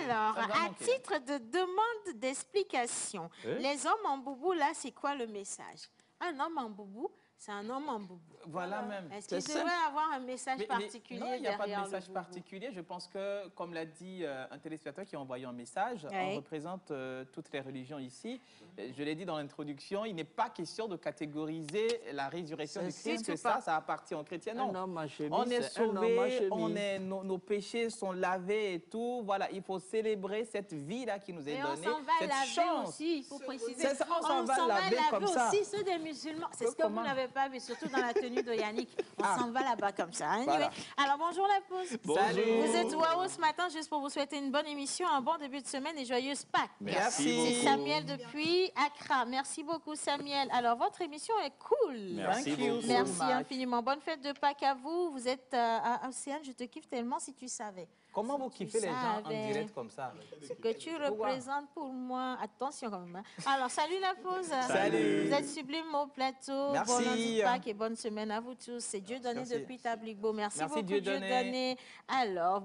Alors, à titre de demande d'explication, les hommes en boubou, là, c'est quoi le message? Un homme en boubou, c'est un homme en boubou. Voilà même. Est-ce qu'il devrait avoir un message particulier non, il n'y a pas de derrière message le boubou? particulier. Je pense que, comme l'a dit un téléspectateur qui a envoyé un message, on représente toutes les religions ici. Je l'ai dit dans l'introduction, il n'est pas question de catégoriser la résurrection du Christ, que ça appartient aux chrétiens. Non, on est sauvés, nos péchés sont lavés et tout. Voilà, il faut célébrer cette vie-là qui nous est donnée, cette chance. Aussi, il faut préciser. On s'en va laver comme ça. Aussi ceux des musulmans. C'est ce que vous n'avez pas vu, surtout dans la tenue de Yannick. On s'en va là-bas comme ça. Anyway. Voilà. Alors, bonjour la pause. Salut. Vous êtes waouh ce matin, juste pour vous souhaiter une bonne émission, un bon début de semaine et joyeuse Pâques. Merci. C'est Samuel depuis Accra. Merci beaucoup, Samuel. Alors, votre émission est cool. Merci beaucoup. Merci infiniment. Bonne fête de Pâques à vous. Vous êtes à Océane, je te kiffe tellement si tu savais. Comment vous kiffez les gens en direct comme ça? Ce que tu représentes pour moi. Attention quand même. Hein. Alors, salut la pause. Salut. Vous êtes sublime au plateau. Merci. Bon lundi de Pâques et bonne semaine à vous tous. C'est Dieu donné depuis Tabligbo. Merci beaucoup, Dieu donné. Alors,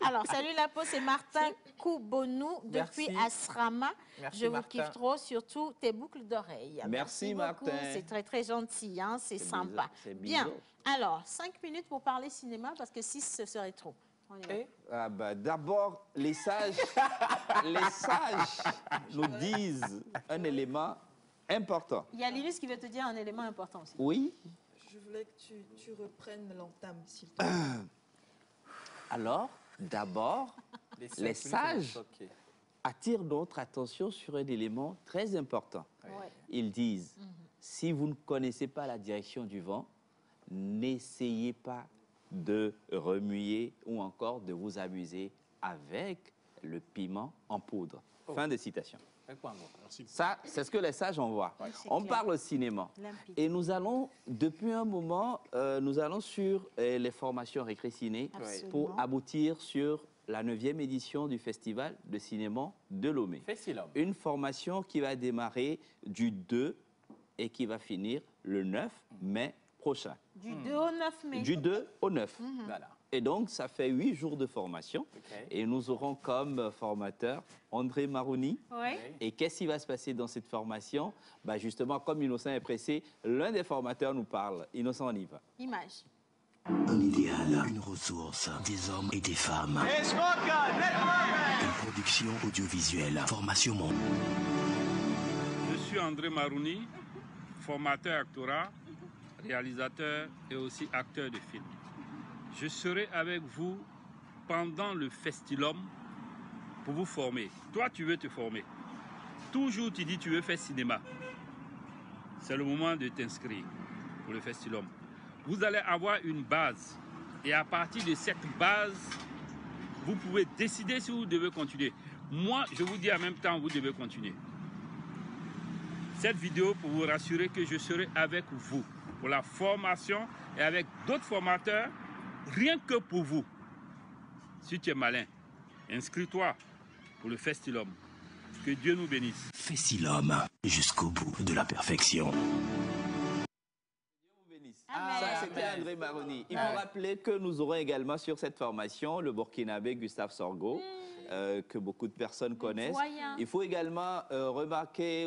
alors, salut la pause, c'est Martin Koubonou depuis Asrama. Merci, Je vous Martin. kiffe trop, surtout tes boucles d'oreilles. Merci, beaucoup. Martin. C'est très, très gentil. Hein? C'est sympa. C'est Bien. bizarre. Alors, 5 minutes pour parler cinéma parce que 6, ce serait trop. On y va. Ah bah, d'abord, les sages nous disent un élément important. Il y a Linus qui veut te dire un élément important aussi. Oui. Je voulais que tu reprennes l'entame, s'il te plaît. Alors, d'abord, les sages attirent notre attention sur un élément très important. Ouais. Ils disent, si vous ne connaissez pas la direction du vent, n'essayez pas de remuer ou encore de vous amuser avec le piment en poudre. Fin de citation. Ça, c'est ce que les sages envoient. On parle au cinéma. Et nous allons, depuis un moment, nous allons sur les formations récré-ciné pour aboutir sur la 9e édition du Festival de cinéma de Lomé. Une formation qui va démarrer du 2 et qui va finir le 9 mai prochain. Du 2 au 9 mai. Du 2 au 9. Voilà. Et donc, ça fait 8 jours de formation. Et nous aurons comme formateur André Marouni. Et qu'est-ce qui va se passer dans cette formation? Bah justement, comme Innocent est pressé, l'un des formateurs nous parle. Innocent, on y va. Image. Un idéal, une ressource, des hommes et des femmes. Une production audiovisuelle, formation monde. Je suis André Marouni, formateur actorat, réalisateur et aussi acteur de film. Je serai avec vous pendant le Festilum pour vous former. Toi, tu veux te former. Toujours, tu dis tu veux faire cinéma. C'est le moment de t'inscrire pour le Festilum. Vous allez avoir une base. Et à partir de cette base, vous pouvez décider si vous devez continuer. Moi, je vous dis en même temps, vous devez continuer. Cette vidéo pour vous rassurer que je serai avec vous pour la formation et avec d'autres formateurs, rien que pour vous. Si tu es malin, inscris-toi pour le Festilum. Que Dieu nous bénisse. Festilum, jusqu'au bout de la perfection. Ça, c'était André Marouni. Il faut rappeler que nous aurons également sur cette formation le Burkinabé Gustave Sorgho, que beaucoup de personnes connaissent. Il faut également remarquer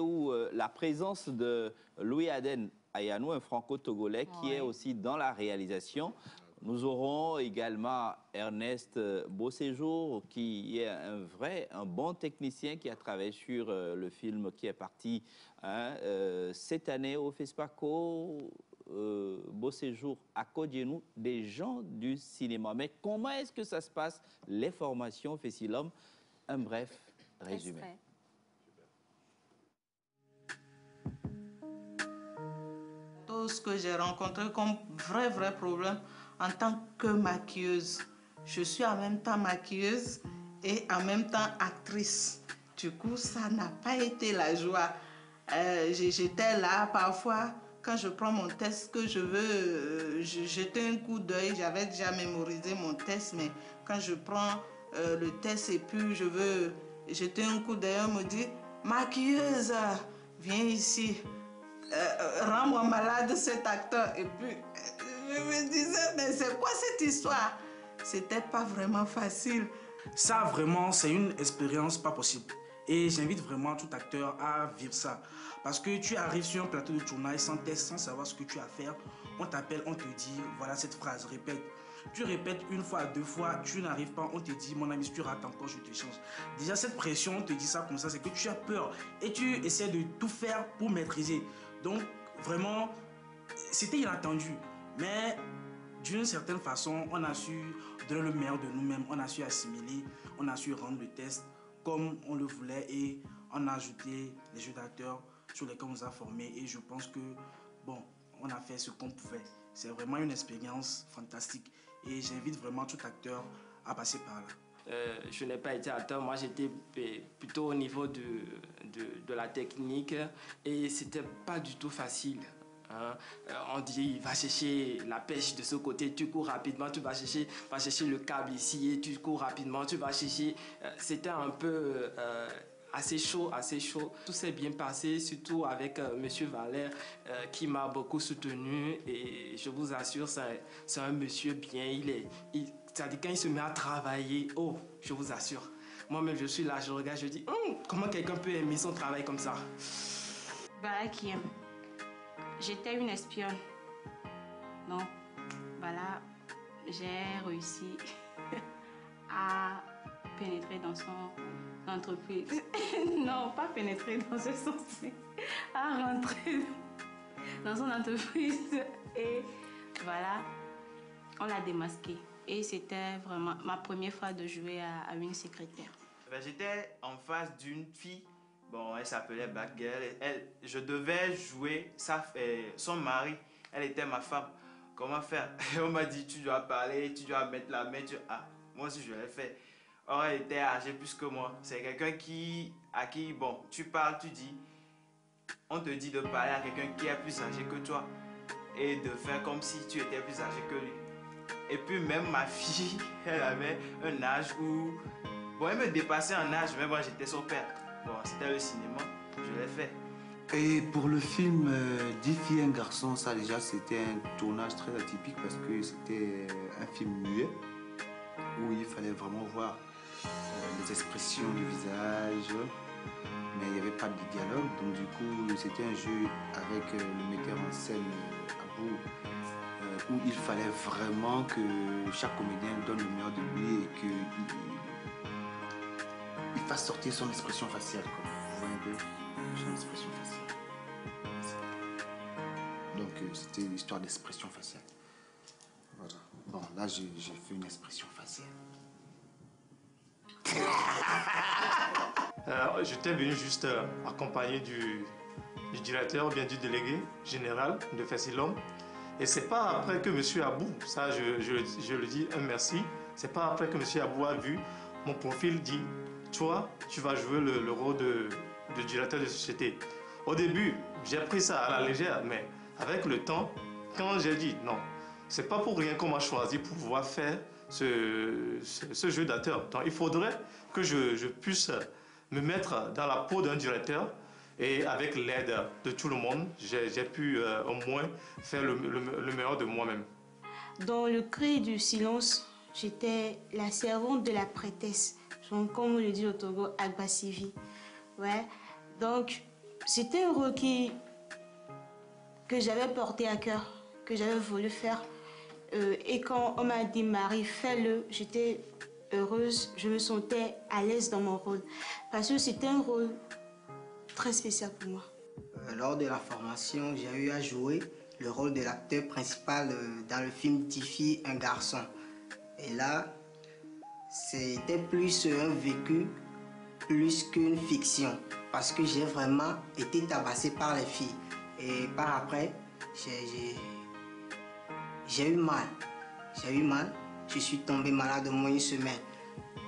la présence de Louis Aden Ayanou, un franco-togolais qui est aussi dans la réalisation. Nous aurons également Ernest Beauséjour, qui est un bon technicien qui a travaillé sur le film qui est parti cette année au FESPACO. Beau séjour à Kodjenou, des gens du cinéma. Mais comment est-ce que ça se passe, les formations Festilum? Un bref résumé. Tout ce que j'ai rencontré comme vrai problème en tant que maquilleuse. Je suis en même temps maquilleuse et en même temps actrice. Du coup, ça n'a pas été la joie. J'étais là parfois. quand je prends mon test, que je veux jeter un coup d'œil, j'avais déjà mémorisé mon test, mais quand je prends le test et puis je veux jeter un coup d'œil, on me dit, maquilleuse, viens ici, rends-moi malade cet acteur. Et puis, je me disais, mais c'est quoi cette histoire? C'était pas vraiment facile. Ça, vraiment, c'est une expérience pas possible. Et j'invite vraiment tout acteur à vivre ça. Parce que tu arrives sur un plateau de tournage sans test, sans savoir ce que tu as à faire. On t'appelle, on te dit, voilà cette phrase, répète. Tu répètes une fois, deux fois, tu n'arrives pas, on te dit, mon ami, si tu rates encore, je te change. Déjà, cette pression, on te dit ça comme ça, c'est que tu as peur. Et tu essaies de tout faire pour maîtriser. Donc, vraiment, c'était inattendu. Mais d'une certaine façon, on a su donner le meilleur de nous-mêmes, on a su assimiler, on a su rendre le test comme on le voulait et on a ajouté les jeux d'acteurs sur lesquels on nous a formés. Et je pense que, bon, on a fait ce qu'on pouvait. C'est vraiment une expérience fantastique et j'invite vraiment tout acteur à passer par là. Je n'ai pas été acteur, moi j'étais plutôt au niveau de la technique et c'était pas du tout facile. Hein. On dit va chercher la pêche de ce côté, tu cours rapidement, tu vas chercher le câble ici et tu cours rapidement, tu vas chercher. C'était un peu assez chaud. Tout s'est bien passé, surtout avec Monsieur Valère qui m'a beaucoup soutenu et je vous assure, c'est un monsieur bien, c'est-à-dire quand il se met à travailler, oh, je vous assure. Moi-même, je suis là, je regarde, je dis, comment quelqu'un peut aimer son travail comme ça? Voilà qui aime. J'étais une espionne. Donc, voilà, j'ai réussi à pénétrer dans son entreprise. Non, pas pénétrer dans ce sens, à rentrer dans son entreprise. Et voilà, on l'a démasqué. Et c'était vraiment ma première fois de jouer à une secrétaire. J'étais en face d'une fille. Bon, elle s'appelait Batgirl. Je devais jouer son mari. Elle était ma femme. Comment faire? On m'a dit, tu dois parler, tu dois mettre la main. Ah, moi aussi, je l'ai fait. Or, elle était âgée plus que moi. C'est quelqu'un à qui, bon, tu parles, tu dis. On te dit de parler à quelqu'un qui est plus âgé que toi. Et de faire comme si tu étais plus âgé que lui. Et puis, même ma fille, elle avait un âge où... Bon, elle me dépassait en âge, mais moi, j'étais son père. Bon, c'était le cinéma, je l'ai fait. Et pour le film 10 filles et un garçon, ça déjà c'était un tournage très atypique parce que c'était un film muet où il fallait vraiment voir les expressions du visage, mais il n'y avait pas de dialogue. Donc du coup, c'était un jeu avec le metteur en scène Abou où il fallait vraiment que chaque comédien donne le meilleur de lui et qu'il fasse sortir son expression faciale. Quoi. Vous voyez un peu son expression faciale. Donc c'était une histoire d'expression faciale. Voilà. Bon, là j'ai fait une expression faciale. J'étais venu juste accompagné du directeur ou bien du délégué général de Fessilom. Et c'est pas après que M. Abou, ça je le dis un merci, c'est pas après que M. Abou a vu mon profil dit toi, tu vas jouer le rôle de directeur de société. Au début, j'ai pris ça à la légère, mais avec le temps, quand j'ai dit non, c'est pas pour rien qu'on m'a choisi pour pouvoir faire ce jeu d'acteur. Donc il faudrait que je puisse me mettre dans la peau d'un directeur et avec l'aide de tout le monde, j'ai pu au moins faire le meilleur de moi-même. Dans le cri du silence, j'étais la servante de la prêtresse. Donc, comme on le dit au Togo, Agbasivi. Ouais. Donc, c'était un rôle que j'avais porté à cœur, que j'avais voulu faire. Et quand on m'a dit, Marie, fais-le, j'étais heureuse, je me sentais à l'aise dans mon rôle. Parce que c'était un rôle très spécial pour moi. Lors de la formation, j'ai eu à jouer le rôle de l'acteur principal dans le film 10 filles, un garçon. Et là, c'était plus un vécu, plus qu'une fiction. Parce que j'ai vraiment été tabassé par les filles. Et par après, j'ai eu mal. Je suis tombé malade au moins une semaine.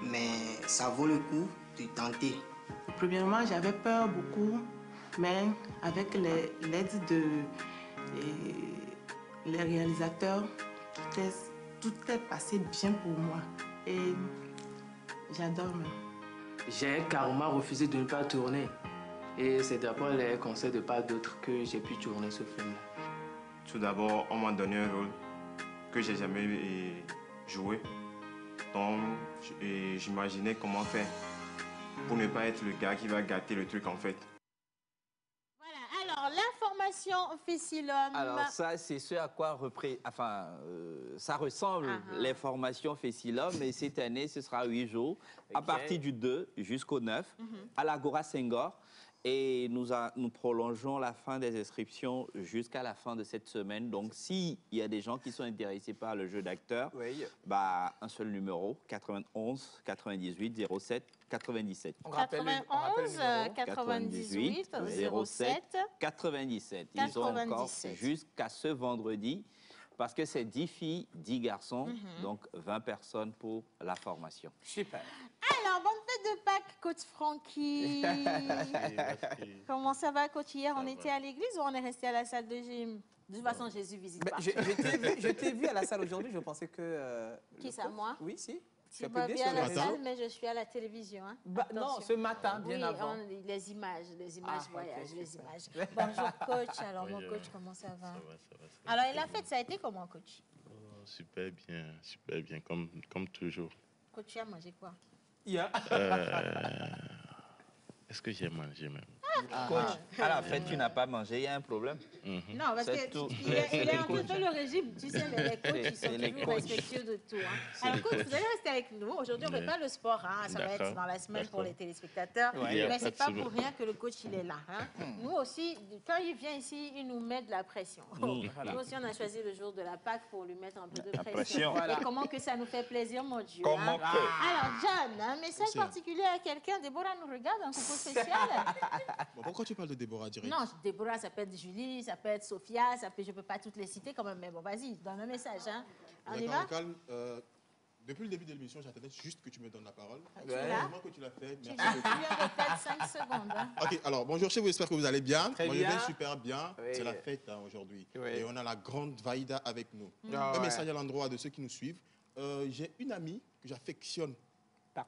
Mais ça vaut le coup de tenter. Premièrement, j'avais peur beaucoup, mais avec l'aide Et les réalisateurs, tout est passé bien pour moi. Et j'adore même. J'ai carrément refusé de ne pas tourner. Et c'est d'après les conseils de pas d'autres que j'ai pu tourner ce film. Tout d'abord, on m'a donné un rôle que j'ai jamais joué. Donc, j'imaginais comment faire pour ne pas être le gars qui va gâter le truc en fait. Voilà, alors l'information Facilhomme. Alors ça, c'est ce à quoi ça ressemble l'information Facilhomme. Et cette année, ce sera 8 jours, à partir du 2 jusqu'au 9, à l'Agora Senghor. Et nous prolongeons la fin des inscriptions jusqu'à la fin de cette semaine. Donc, s'il y a des gens qui sont intéressés par le jeu d'acteur, bah, un seul numéro, 91 98 07 97. On rappelle 91 98 07 97. Ils ont encore jusqu'à ce vendredi, parce que c'est 10 filles, 10 garçons, donc 20 personnes pour la formation. Super. Alors, bonne fête de Pâques, coach Francky. Comment ça va, coach? Hier, on était à l'église ou on est resté à la salle de gym? De toute façon, Jésus visite pas. Je t'ai vu à la salle aujourd'hui, je pensais que... Qui ça, moi? Oui, si. Je suis pas bien à la salle, mais je suis à la télévision. Hein. Non, ce matin, bien avant. Les images voyagent, les images. Bonjour, coach. Alors, mon coach, comment ça va? Alors, et la fête, ça a été comment, coach? Super bien, comme toujours. Coach, tu as mangé quoi? Est-ce que j'ai mangé même? Coach, à la fête, tu n'as pas mangé, il y a un problème? Non, parce qu'il est en train de faire le régime. Tu sais, mais les coachs, ils sont toujours respectueux de tout. Hein. Alors, coach, vous allez rester avec nous. Aujourd'hui, on ne fait pas le sport. Hein. Ça va être dans la semaine pour les téléspectateurs. Mais ce n'est pas pour rien que le coach, il est là. Hein. Nous aussi, quand il vient ici, il nous met de la pression. Nous aussi, on a choisi le jour de la Pâque pour lui mettre un peu de pression. Et comment que ça nous fait plaisir, mon Dieu. Comment que... Alors, John, un message particulier à quelqu'un. Déborah nous regarde, un coucou spécial. Bon, pourquoi tu parles de Déborah direct? Non, Déborah, ça peut être Julie, ça peut être Sophia, ça peut, je ne peux pas toutes les citer quand même, mais bon, vas-y, donne un message. Hein. On y va? Calme. Depuis le début de l'émission, j'attendais juste que tu me donnes la parole. Tu es là? Que tu l'as fait. Merci beaucoup. Tu viens de perdre 5 secondes. Hein. Ok, alors bonjour chez vous, j'espère que vous allez bien. Très Moi, bien. je vais super bien. Oui. C'est la fête hein, aujourd'hui. Oui. Et on a la grande Vaïda avec nous. Un message à l'endroit de ceux qui nous suivent. J'ai une amie que j'affectionne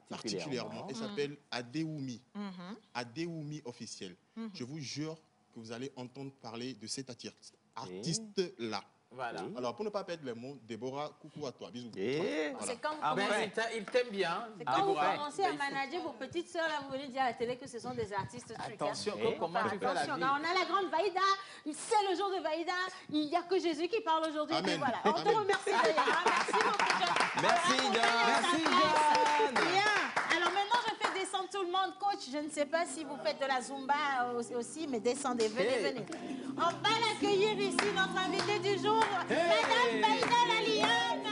particulièrement. Elle s'appelle Adeoumi. Adeoumi officiel. Je vous jure que vous allez entendre parler de cet artiste-là. Voilà. Alors, pour ne pas perdre les mots, Déborah, coucou à toi. Bisous. Voilà. C'est comme il t'aime bien. C'est quand vous commencez à manager vos petites sœurs, là, vous venez dire à la télé que ce sont des artistes. Attention, comment tu fais la vie? On a la grande Vaïda, c'est le jour de Vaïda, il n'y a que Jésus qui parle aujourd'hui. Et voilà. On te remercie d'ailleurs. Merci beaucoup, John. Merci, John. Merci, John. Bien. Alors maintenant, je fais descendre tout le monde. Coach, je ne sais pas si vous faites de la Zumba aussi, mais descendez, venez. On va l'accueillir ici, notre invité du jour, Madame Vaïda la Lionne.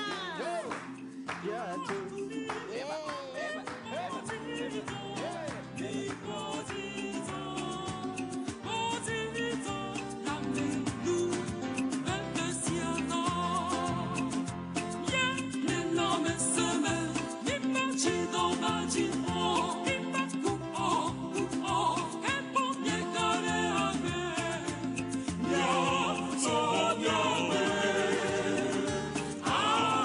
Ah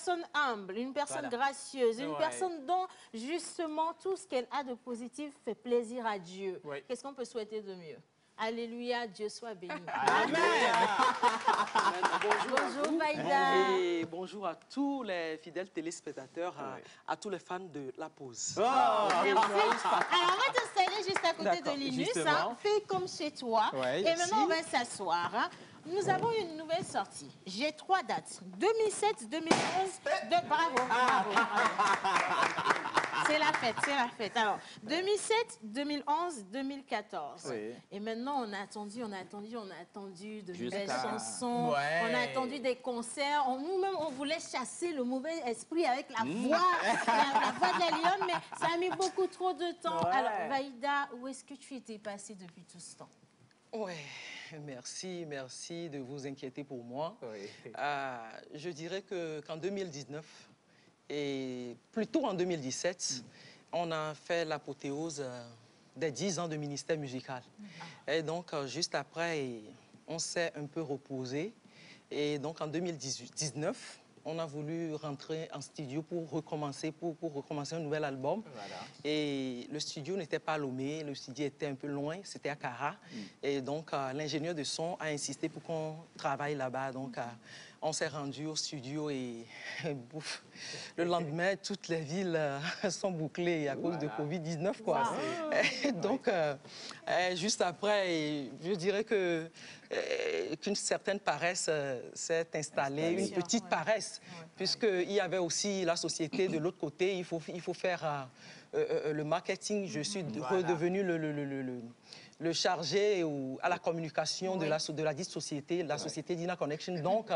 personne humble, une personne gracieuse, une personne dont, justement, tout ce qu'elle a de positif fait plaisir à Dieu. Qu'est-ce qu'on peut souhaiter de mieux? Alléluia, Dieu soit béni. Amen. Bonjour Vaïda. Et bonjour à tous les fidèles téléspectateurs, à tous les fans de La Pause. Merci. Alors, on va t'installer juste à côté de Linus. Fais comme chez toi. Et maintenant, on va s'asseoir. Nous avons une nouvelle sortie. J'ai 3 dates. 2007, 2011, bravo. C'est la fête, c'est la fête. Alors, 2007, 2011, 2014. Et maintenant, on a attendu de nouvelles chansons. On a attendu des concerts. Nous-mêmes, on voulait chasser le mauvais esprit avec la voix, la voix de la lionne, mais ça a mis beaucoup trop de temps. Alors, Vaïda, où est-ce que tu étais passée depuis tout ce temps? Merci de vous inquiéter pour moi. Je dirais qu'en 2019, et plutôt en 2017, on a fait l'apothéose des 10 ans de ministère musical. Et donc, juste après, on s'est un peu reposé. Et donc, en 2019, on a voulu rentrer en studio pour recommencer, pour recommencer un nouvel album. Et le studio n'était pas à Lomé, le studio était un peu loin, c'était à Cara. Et donc, l'ingénieur de son a insisté pour qu'on travaille là-bas. Donc, on s'est rendu au studio et le lendemain, toutes les villes sont bouclées à cause de Covid-19, quoi. Donc, juste après, je dirais qu'une certaine paresse s'est installée, une petite paresse, puisqu'il y avait aussi la société de l'autre côté. Il faut faire le marketing. Je suis redevenu le chargé à la communication de la dite société, la société Dina Connection. Donc,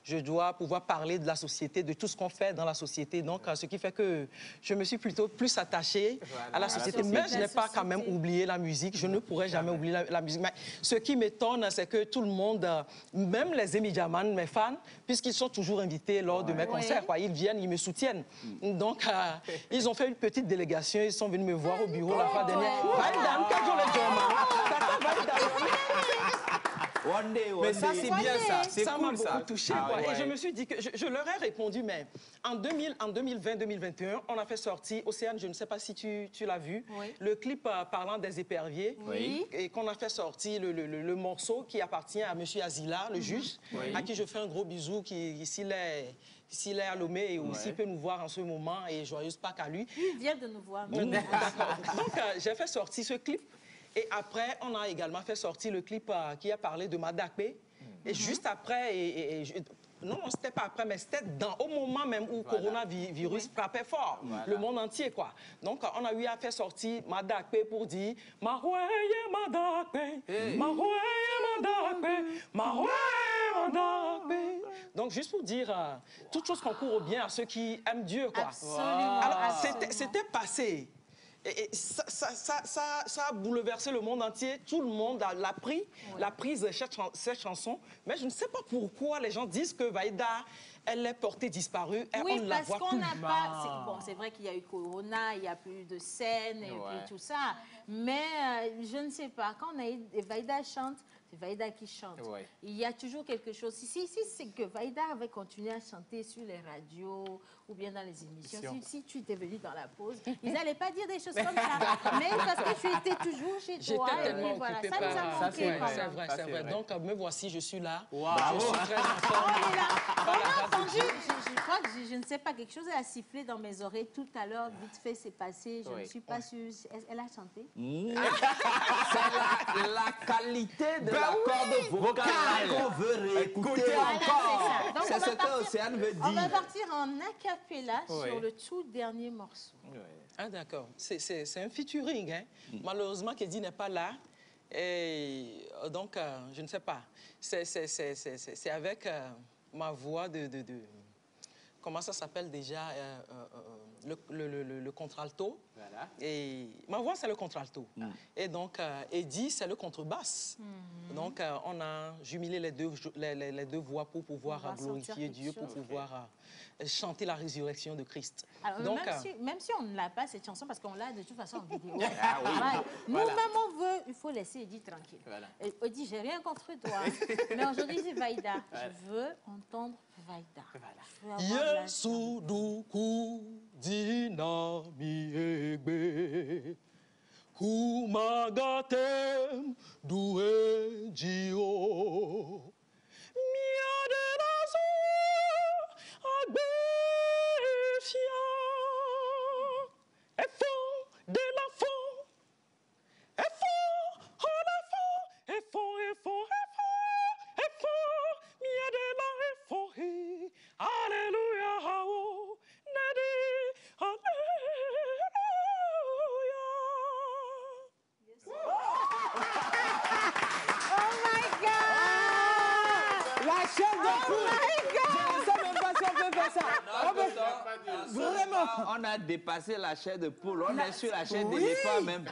je dois pouvoir parler de la société, de tout ce qu'on fait dans la société. Donc, ce qui fait que je me suis plutôt plus attachée à la société. Mais je n'ai pas quand même oublié la musique. Je ne pourrai jamais oublier la musique. Mais ce qui m'étonne, c'est que tout le monde, même les Emidjaman, mes fans, puisqu'ils sont toujours invités lors de mes concerts, ils viennent, ils me soutiennent. Donc, ils ont fait une petite délégation. Ils sont venus me voir au bureau la fois dernière. Mais ça, c'est bien ça. Ça m'a beaucoup touché. Et je me suis dit que je leur ai répondu, mais en 2020-2021, on a fait sortir Océane, je ne sais pas si tu l'as vu, le clip parlant des éperviers, et qu'on a fait sortir le morceau qui appartient à M. Azila, le juge, à qui je fais un gros bisou, s'il est à Lomé ou s'il peut nous voir en ce moment, et joyeuse Pâques à lui. Il vient de nous voir. D'accord. Donc, j'ai fait sortir ce clip. Et après, on a également fait sortir le clip qui a parlé de Madakpe. Et juste après, non, c'était pas après, mais c'était au moment même où le coronavirus frappait fort le monde entier, quoi. Donc, on a eu à faire sortir Madakpe pour dire « Mahoué Madakpe, Mahoué Madakpe, Mahoué Madakpe ». Donc, juste pour dire, toute chose concourt bien à ceux qui aiment Dieu, quoi. Absolument. Alors, c'était passé. Et ça a bouleversé le monde entier. Tout le monde l'a prise cette chanson. Mais je ne sais pas pourquoi les gens disent que Vaïda, elle est portée disparue et on ne la voit plus. Oui, parce qu'on n'a pas... Bon, c'est vrai qu'il y a eu Corona, il n'y a plus de scène et puis tout ça. Mais je ne sais pas, quand Vaïda chante, c'est Vaïda qui chante. Il y a toujours quelque chose. Si c'est que Vaïda avait continué à chanter sur les radios ou bien dans les émissions, si tu étais venu dans la pause, ils n'allaient pas dire des choses comme ça. Mais parce que tu étais toujours chez toi. J'étais tellement occupée ça nous a manqué. C'est vrai. Donc, me voici, je suis là. Je suis très en forme. On a entendu, je crois que je ne sais pas, quelque chose a sifflé dans mes oreilles tout à l'heure, vite fait, c'est passé. Je ne suis pas sûre. Elle a chanté? C'est la qualité de la corde vocale qu'on veut réécouter encore. C'est ce que Océane veut dire. On va partir en acapella sur le tout dernier morceau. Ah, d'accord. C'est un featuring, hein. Malheureusement, Kédi n'est pas là. Et donc, je ne sais pas. C'est avec ma voix de comment ça s'appelle déjà, le contralto. Voilà. Et ma voix, c'est le contralto. Et donc, Eddie, c'est le contrebasse. Donc, on a jumelé les deux voix pour pouvoir glorifier Dieu, pour pouvoir chanter la résurrection de Christ. Alors, même si on ne l'a pas, cette chanson, parce qu'on l'a de toute façon en vidéo. Nous-mêmes, il faut laisser Eddie tranquille. Voilà. Eddie, j'ai rien contre toi. Mais aujourd'hui, c'est Vaïda. Voilà. Je veux entendre Vaïda. Voilà. Yesu duku dina miegbe kumagatem duwe jio miade razo agbe fia effort de la fond effort oh la fond effort miade la effort alléluia oh nadi Oh my God! La chef de poule! Je ne sais même pas si on peut faire ça. Vraiment! On a dépassé la chair de poule. On est sur la chair d'éléphant même.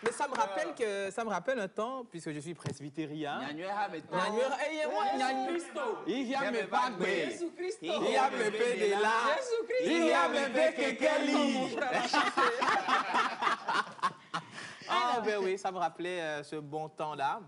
Mais ça me rappelle un temps, puisque je suis presbytérien. Il vient me bagber. Il y a me fait de là. Il y a me fait quelqu'un. Ah ben oui, ça me rappelait ce bon temps-là,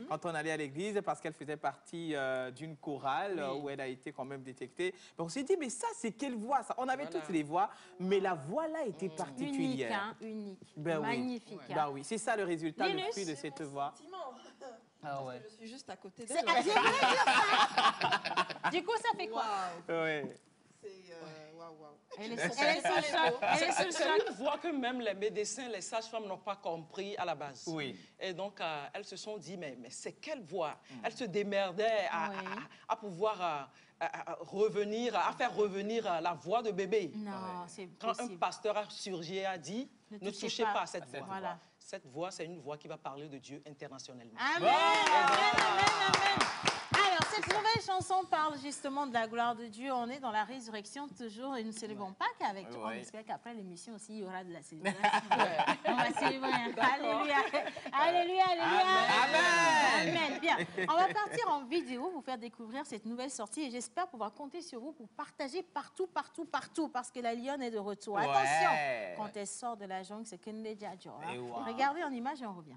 quand on allait à l'église, parce qu'elle faisait partie d'une chorale où elle a été quand même détectée. Ben, on s'est dit, mais ça, c'est quelle voix ça? On avait toutes les voix, mais la voix là était particulière. Unique, ben magnifique. Oui. Ben oui, c'est ça le résultat, le fruit de cette voix. Ah ouais. Je suis juste à côté d'elle. Du coup, ça fait quoi? Oui. Elle est sous choc. C'est une voix que même les médecins, les sages-femmes n'ont pas compris à la base. Oui. Et donc, elles se sont dit, mais c'est quelle voix? Elles se démerdaient à pouvoir revenir, à faire revenir la voix de bébé. Non, c'est quand un pasteur a surgi et a dit, ne touchez pas à cette voix. Voilà. Cette voix, c'est une voix qui va parler de Dieu internationalement. Amen, amen. Alors, cette nouvelle chanson parle justement de la gloire de Dieu. On est dans la résurrection toujours et nous célébrons Pâques avec toi. On espère qu'après l'émission aussi, il y aura de la célébration. On va célébrer. Alléluia. Alléluia, alléluia. Amen. Amen. Bien. On va partir en vidéo, vous faire découvrir cette nouvelle sortie et j'espère pouvoir compter sur vous pour partager partout, parce que la lionne est de retour. Attention, quand elle sort de la jungle, c'est Kende Djadjo. Regardez en image et on revient.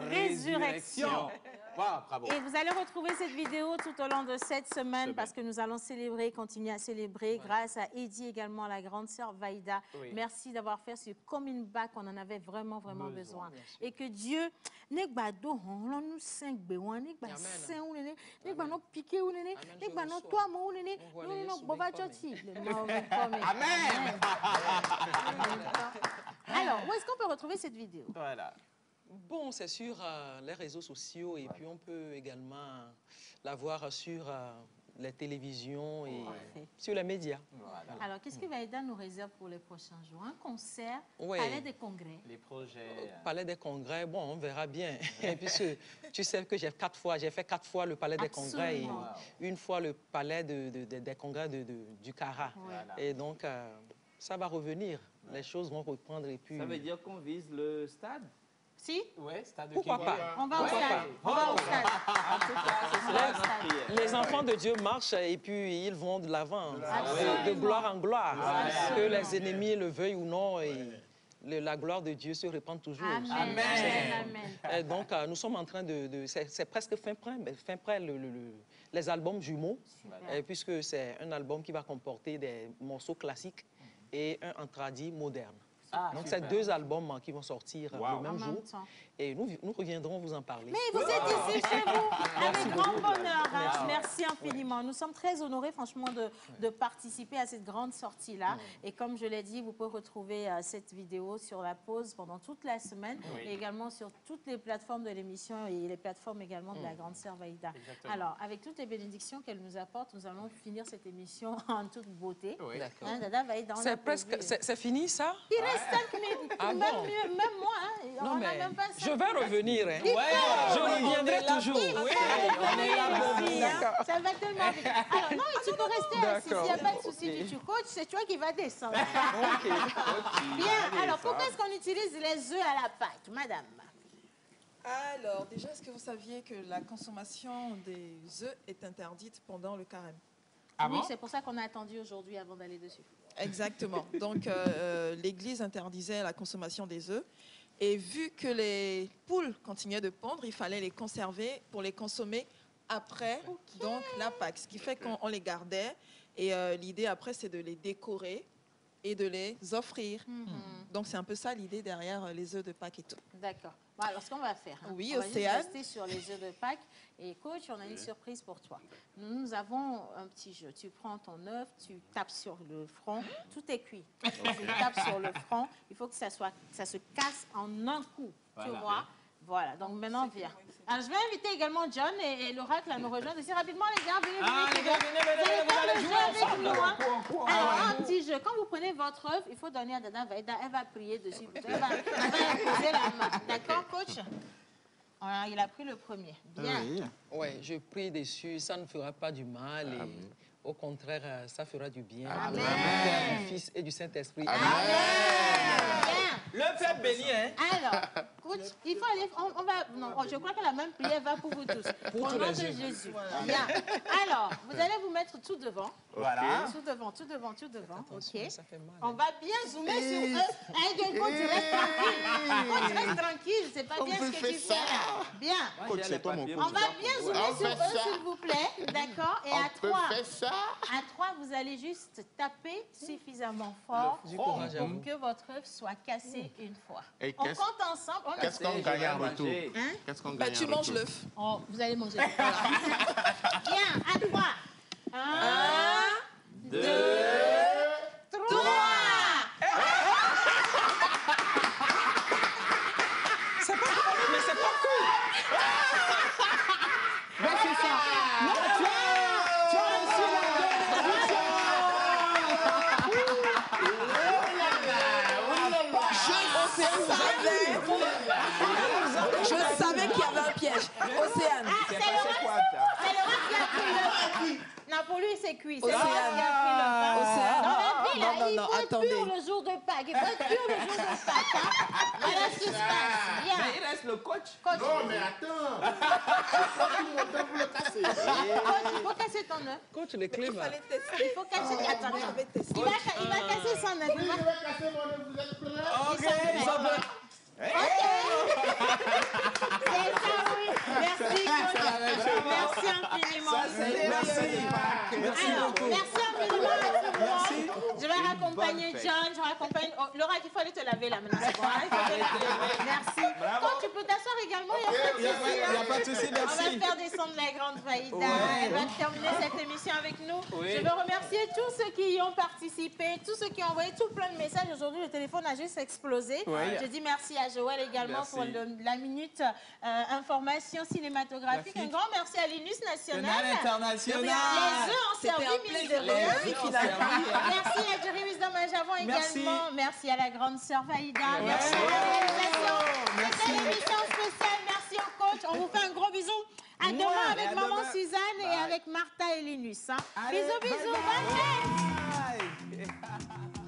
Résurrection. Wow, bravo. Et vous allez retrouver cette vidéo tout au long de cette semaine parce que nous allons célébrer, continuer à célébrer grâce à Eddie également, la grande sœur Vaïda. Oui. Merci d'avoir fait ce coming back, on en avait vraiment besoin. Et que Dieu nous Alors, où est-ce qu'on peut retrouver cette vidéo? Voilà. Bon, c'est sur les réseaux sociaux et puis on peut également la voir sur les télévisions et sur les médias. Voilà. Alors, qu'est-ce que Vaïda nous réserve pour les prochains jours? Un concert, oui. Palais des Congrès. Les projets. Palais des Congrès, bon, on verra bien. Puisque tu sais que j'ai fait 4 fois le Palais des Congrès et une fois le Palais des Congrès du Cara. Voilà. Et donc, ça va revenir. Les choses vont reprendre et puis... Ça veut dire qu'on vise le stade? Si? Oui, stade de Pourquoi pas? On va au stade. On va au stade. En tout cas, c'est les enfants de Dieu marchent et puis ils vont de l'avant, de gloire en gloire. Que les ennemis le veuillent ou non, et la gloire de Dieu se répand toujours. Amen. Et donc, nous sommes en train c'est presque fin prêt les albums jumeaux, puisque c'est un album qui va comporter des morceaux classiques et un en tradi moderne. Donc, c'est 2 albums qui vont sortir le même jour. Et nous reviendrons vous en parler. Mais vous êtes ici chez vous, avec grand bonheur. Merci infiniment. Nous sommes très honorés, franchement, de participer à cette grande sortie-là. Et comme je l'ai dit, vous pouvez retrouver cette vidéo sur la pause pendant toute la semaine et également sur toutes les plateformes de l'émission et les plateformes également de la grande sœur Vaïda. Alors, avec toutes les bénédictions qu'elle nous apporte, nous allons finir cette émission en toute beauté. Oui, d'accord. Dada Vaïda, c'est presque, c'est fini, ça? Il reste 5 minutes. Même moi, on n'a même pas 5 je vais revenir. Hein. Je reviendrai toujours. Ça va tellement vite. Alors, non, tu peux rester assis. S'il n'y a pas de souci, tu coaches, c'est toi qui vas descendre. Bien. Alors, pourquoi est-ce qu'on utilise les œufs à la Pâque, madame? Alors, déjà, est-ce que vous saviez que la consommation des œufs est interdite pendant le carême? Oui, c'est pour ça qu'on a attendu aujourd'hui avant d'aller dessus. Exactement. Donc, l'Église interdisait la consommation des œufs. Et vu que les poules continuaient de pondre, il fallait les conserver pour les consommer après donc, la Pâque. Ce qui fait qu'on les gardait. Et l'idée après, c'est de les décorer et de les offrir. Donc, c'est un peu ça l'idée derrière les œufs de Pâques et tout. D'accord. Bon, alors, ce qu'on va faire, oui, on va juste rester sur les œufs de Pâques. Et coach, on a une surprise pour toi. Nous avons un petit jeu. Tu prends ton œuf, tu tapes sur le front. Tout est cuit. Tu tapes sur le front. Il faut que ça se casse en un coup. Tu vois? Voilà, donc maintenant, viens. Alors, je vais inviter également John et l'oracle à nous rejoindre aussi rapidement, les gars. Venez, avec nous. Alors, un petit jeu. Quand vous prenez votre œuf, il faut donner à Dada Vaïda. Elle va prier dessus. Elle va poser la main. D'accord, coach? Alors, il a pris le premier. Bien. Oui, je prie dessus. Ça ne fera pas du mal. Et au contraire, ça fera du bien. Amen. Du Fils et du Saint-Esprit. Amen. Le peuple béni, hein? Alors, coach, il faut aller... On va, non, je crois que la même prière va pour vous tous. Au nom de Jésus. Bien. Alors, vous allez vous mettre tout devant. Voilà. Tout devant. Attention, OK. ça fait mal. On va bien zoomer sur eux. Quand tu restes tranquille. Quand tu restes tranquille, c'est pas bien ce que tu fais là. Bien. C'est toi, mon coach. On va bien zoomer sur eux, s'il vous plaît. D'accord? Et à 3, vous allez juste taper suffisamment fort pour que votre œuf soit cassé une fois. On compte ensemble. Qu'est-ce qu'on gagne en retour? Qu'est-ce qu'on gagne en retour? Tu manges l'œuf. Oh, vous allez manger. Voilà. Bien, à 3. 1, 2, 3. C'est pas cool, mais c'est pas cool. C'est ça. piège. Océane. C'est Laura qui a pris le... Non, pour lui, c'est cuit. C'est Laura qui a pris le pain. Océane. Dans la vie, là, il faut être attendez. pur le jour de Pâques. Il faut être pur le jour de Pâques. Hein. Voilà ce qui se passe. Bien. Mais il reste le coach. Non, mais attends. Tout mon temps pour le casser. Coach, il faut casser ton œuf. Coach, les clés, là. Il faut casser. Attends, il va casser son œuf. Oui, je vais casser mon œuf. Vous êtes prêts? Ok, ils sont prêts. C'est ça, oui. Merci, coach. Merci infiniment. Merci Alors, beaucoup. merci infiniment à tout le Merci. monde. Je vais raccompagner John, je raccompagne... Oh, Laura, il fallait te laver là maintenant. C'est bon, hein, il faut te laver. Merci. Quand tu peux t'asseoir également, il n'y a pas de souci. Il n'y a pas de souci, On va merci. faire descendre la grande Faïda. Ouais. Elle va terminer cette émission avec nous. Oui. Je veux remercier tous ceux qui y ont participé, tous ceux qui ont envoyé tout plein de messages. Aujourd'hui, le téléphone a juste explosé. Oui. Je dis merci à Joël également Merci. pour la minute information cinématographique. Un grand merci à l'INUS national. International. Les œufs ont C'était servi, un mine de plaisir. rien. Les œufs ont servi. Merci à Jerry Wisdom à Javon Merci. également. Merci à la grande sœur Faïda. Ouais. Merci à la réalisation. Merci. C'était l'émission spéciale. Merci au coach. On vous fait un gros bisou. À demain Mouah. avec Et à maman demain. Suzanne et Bye. avec Martha et Linus. Hein. Allez, Bisous, bisous. bye Bonne fête. bye.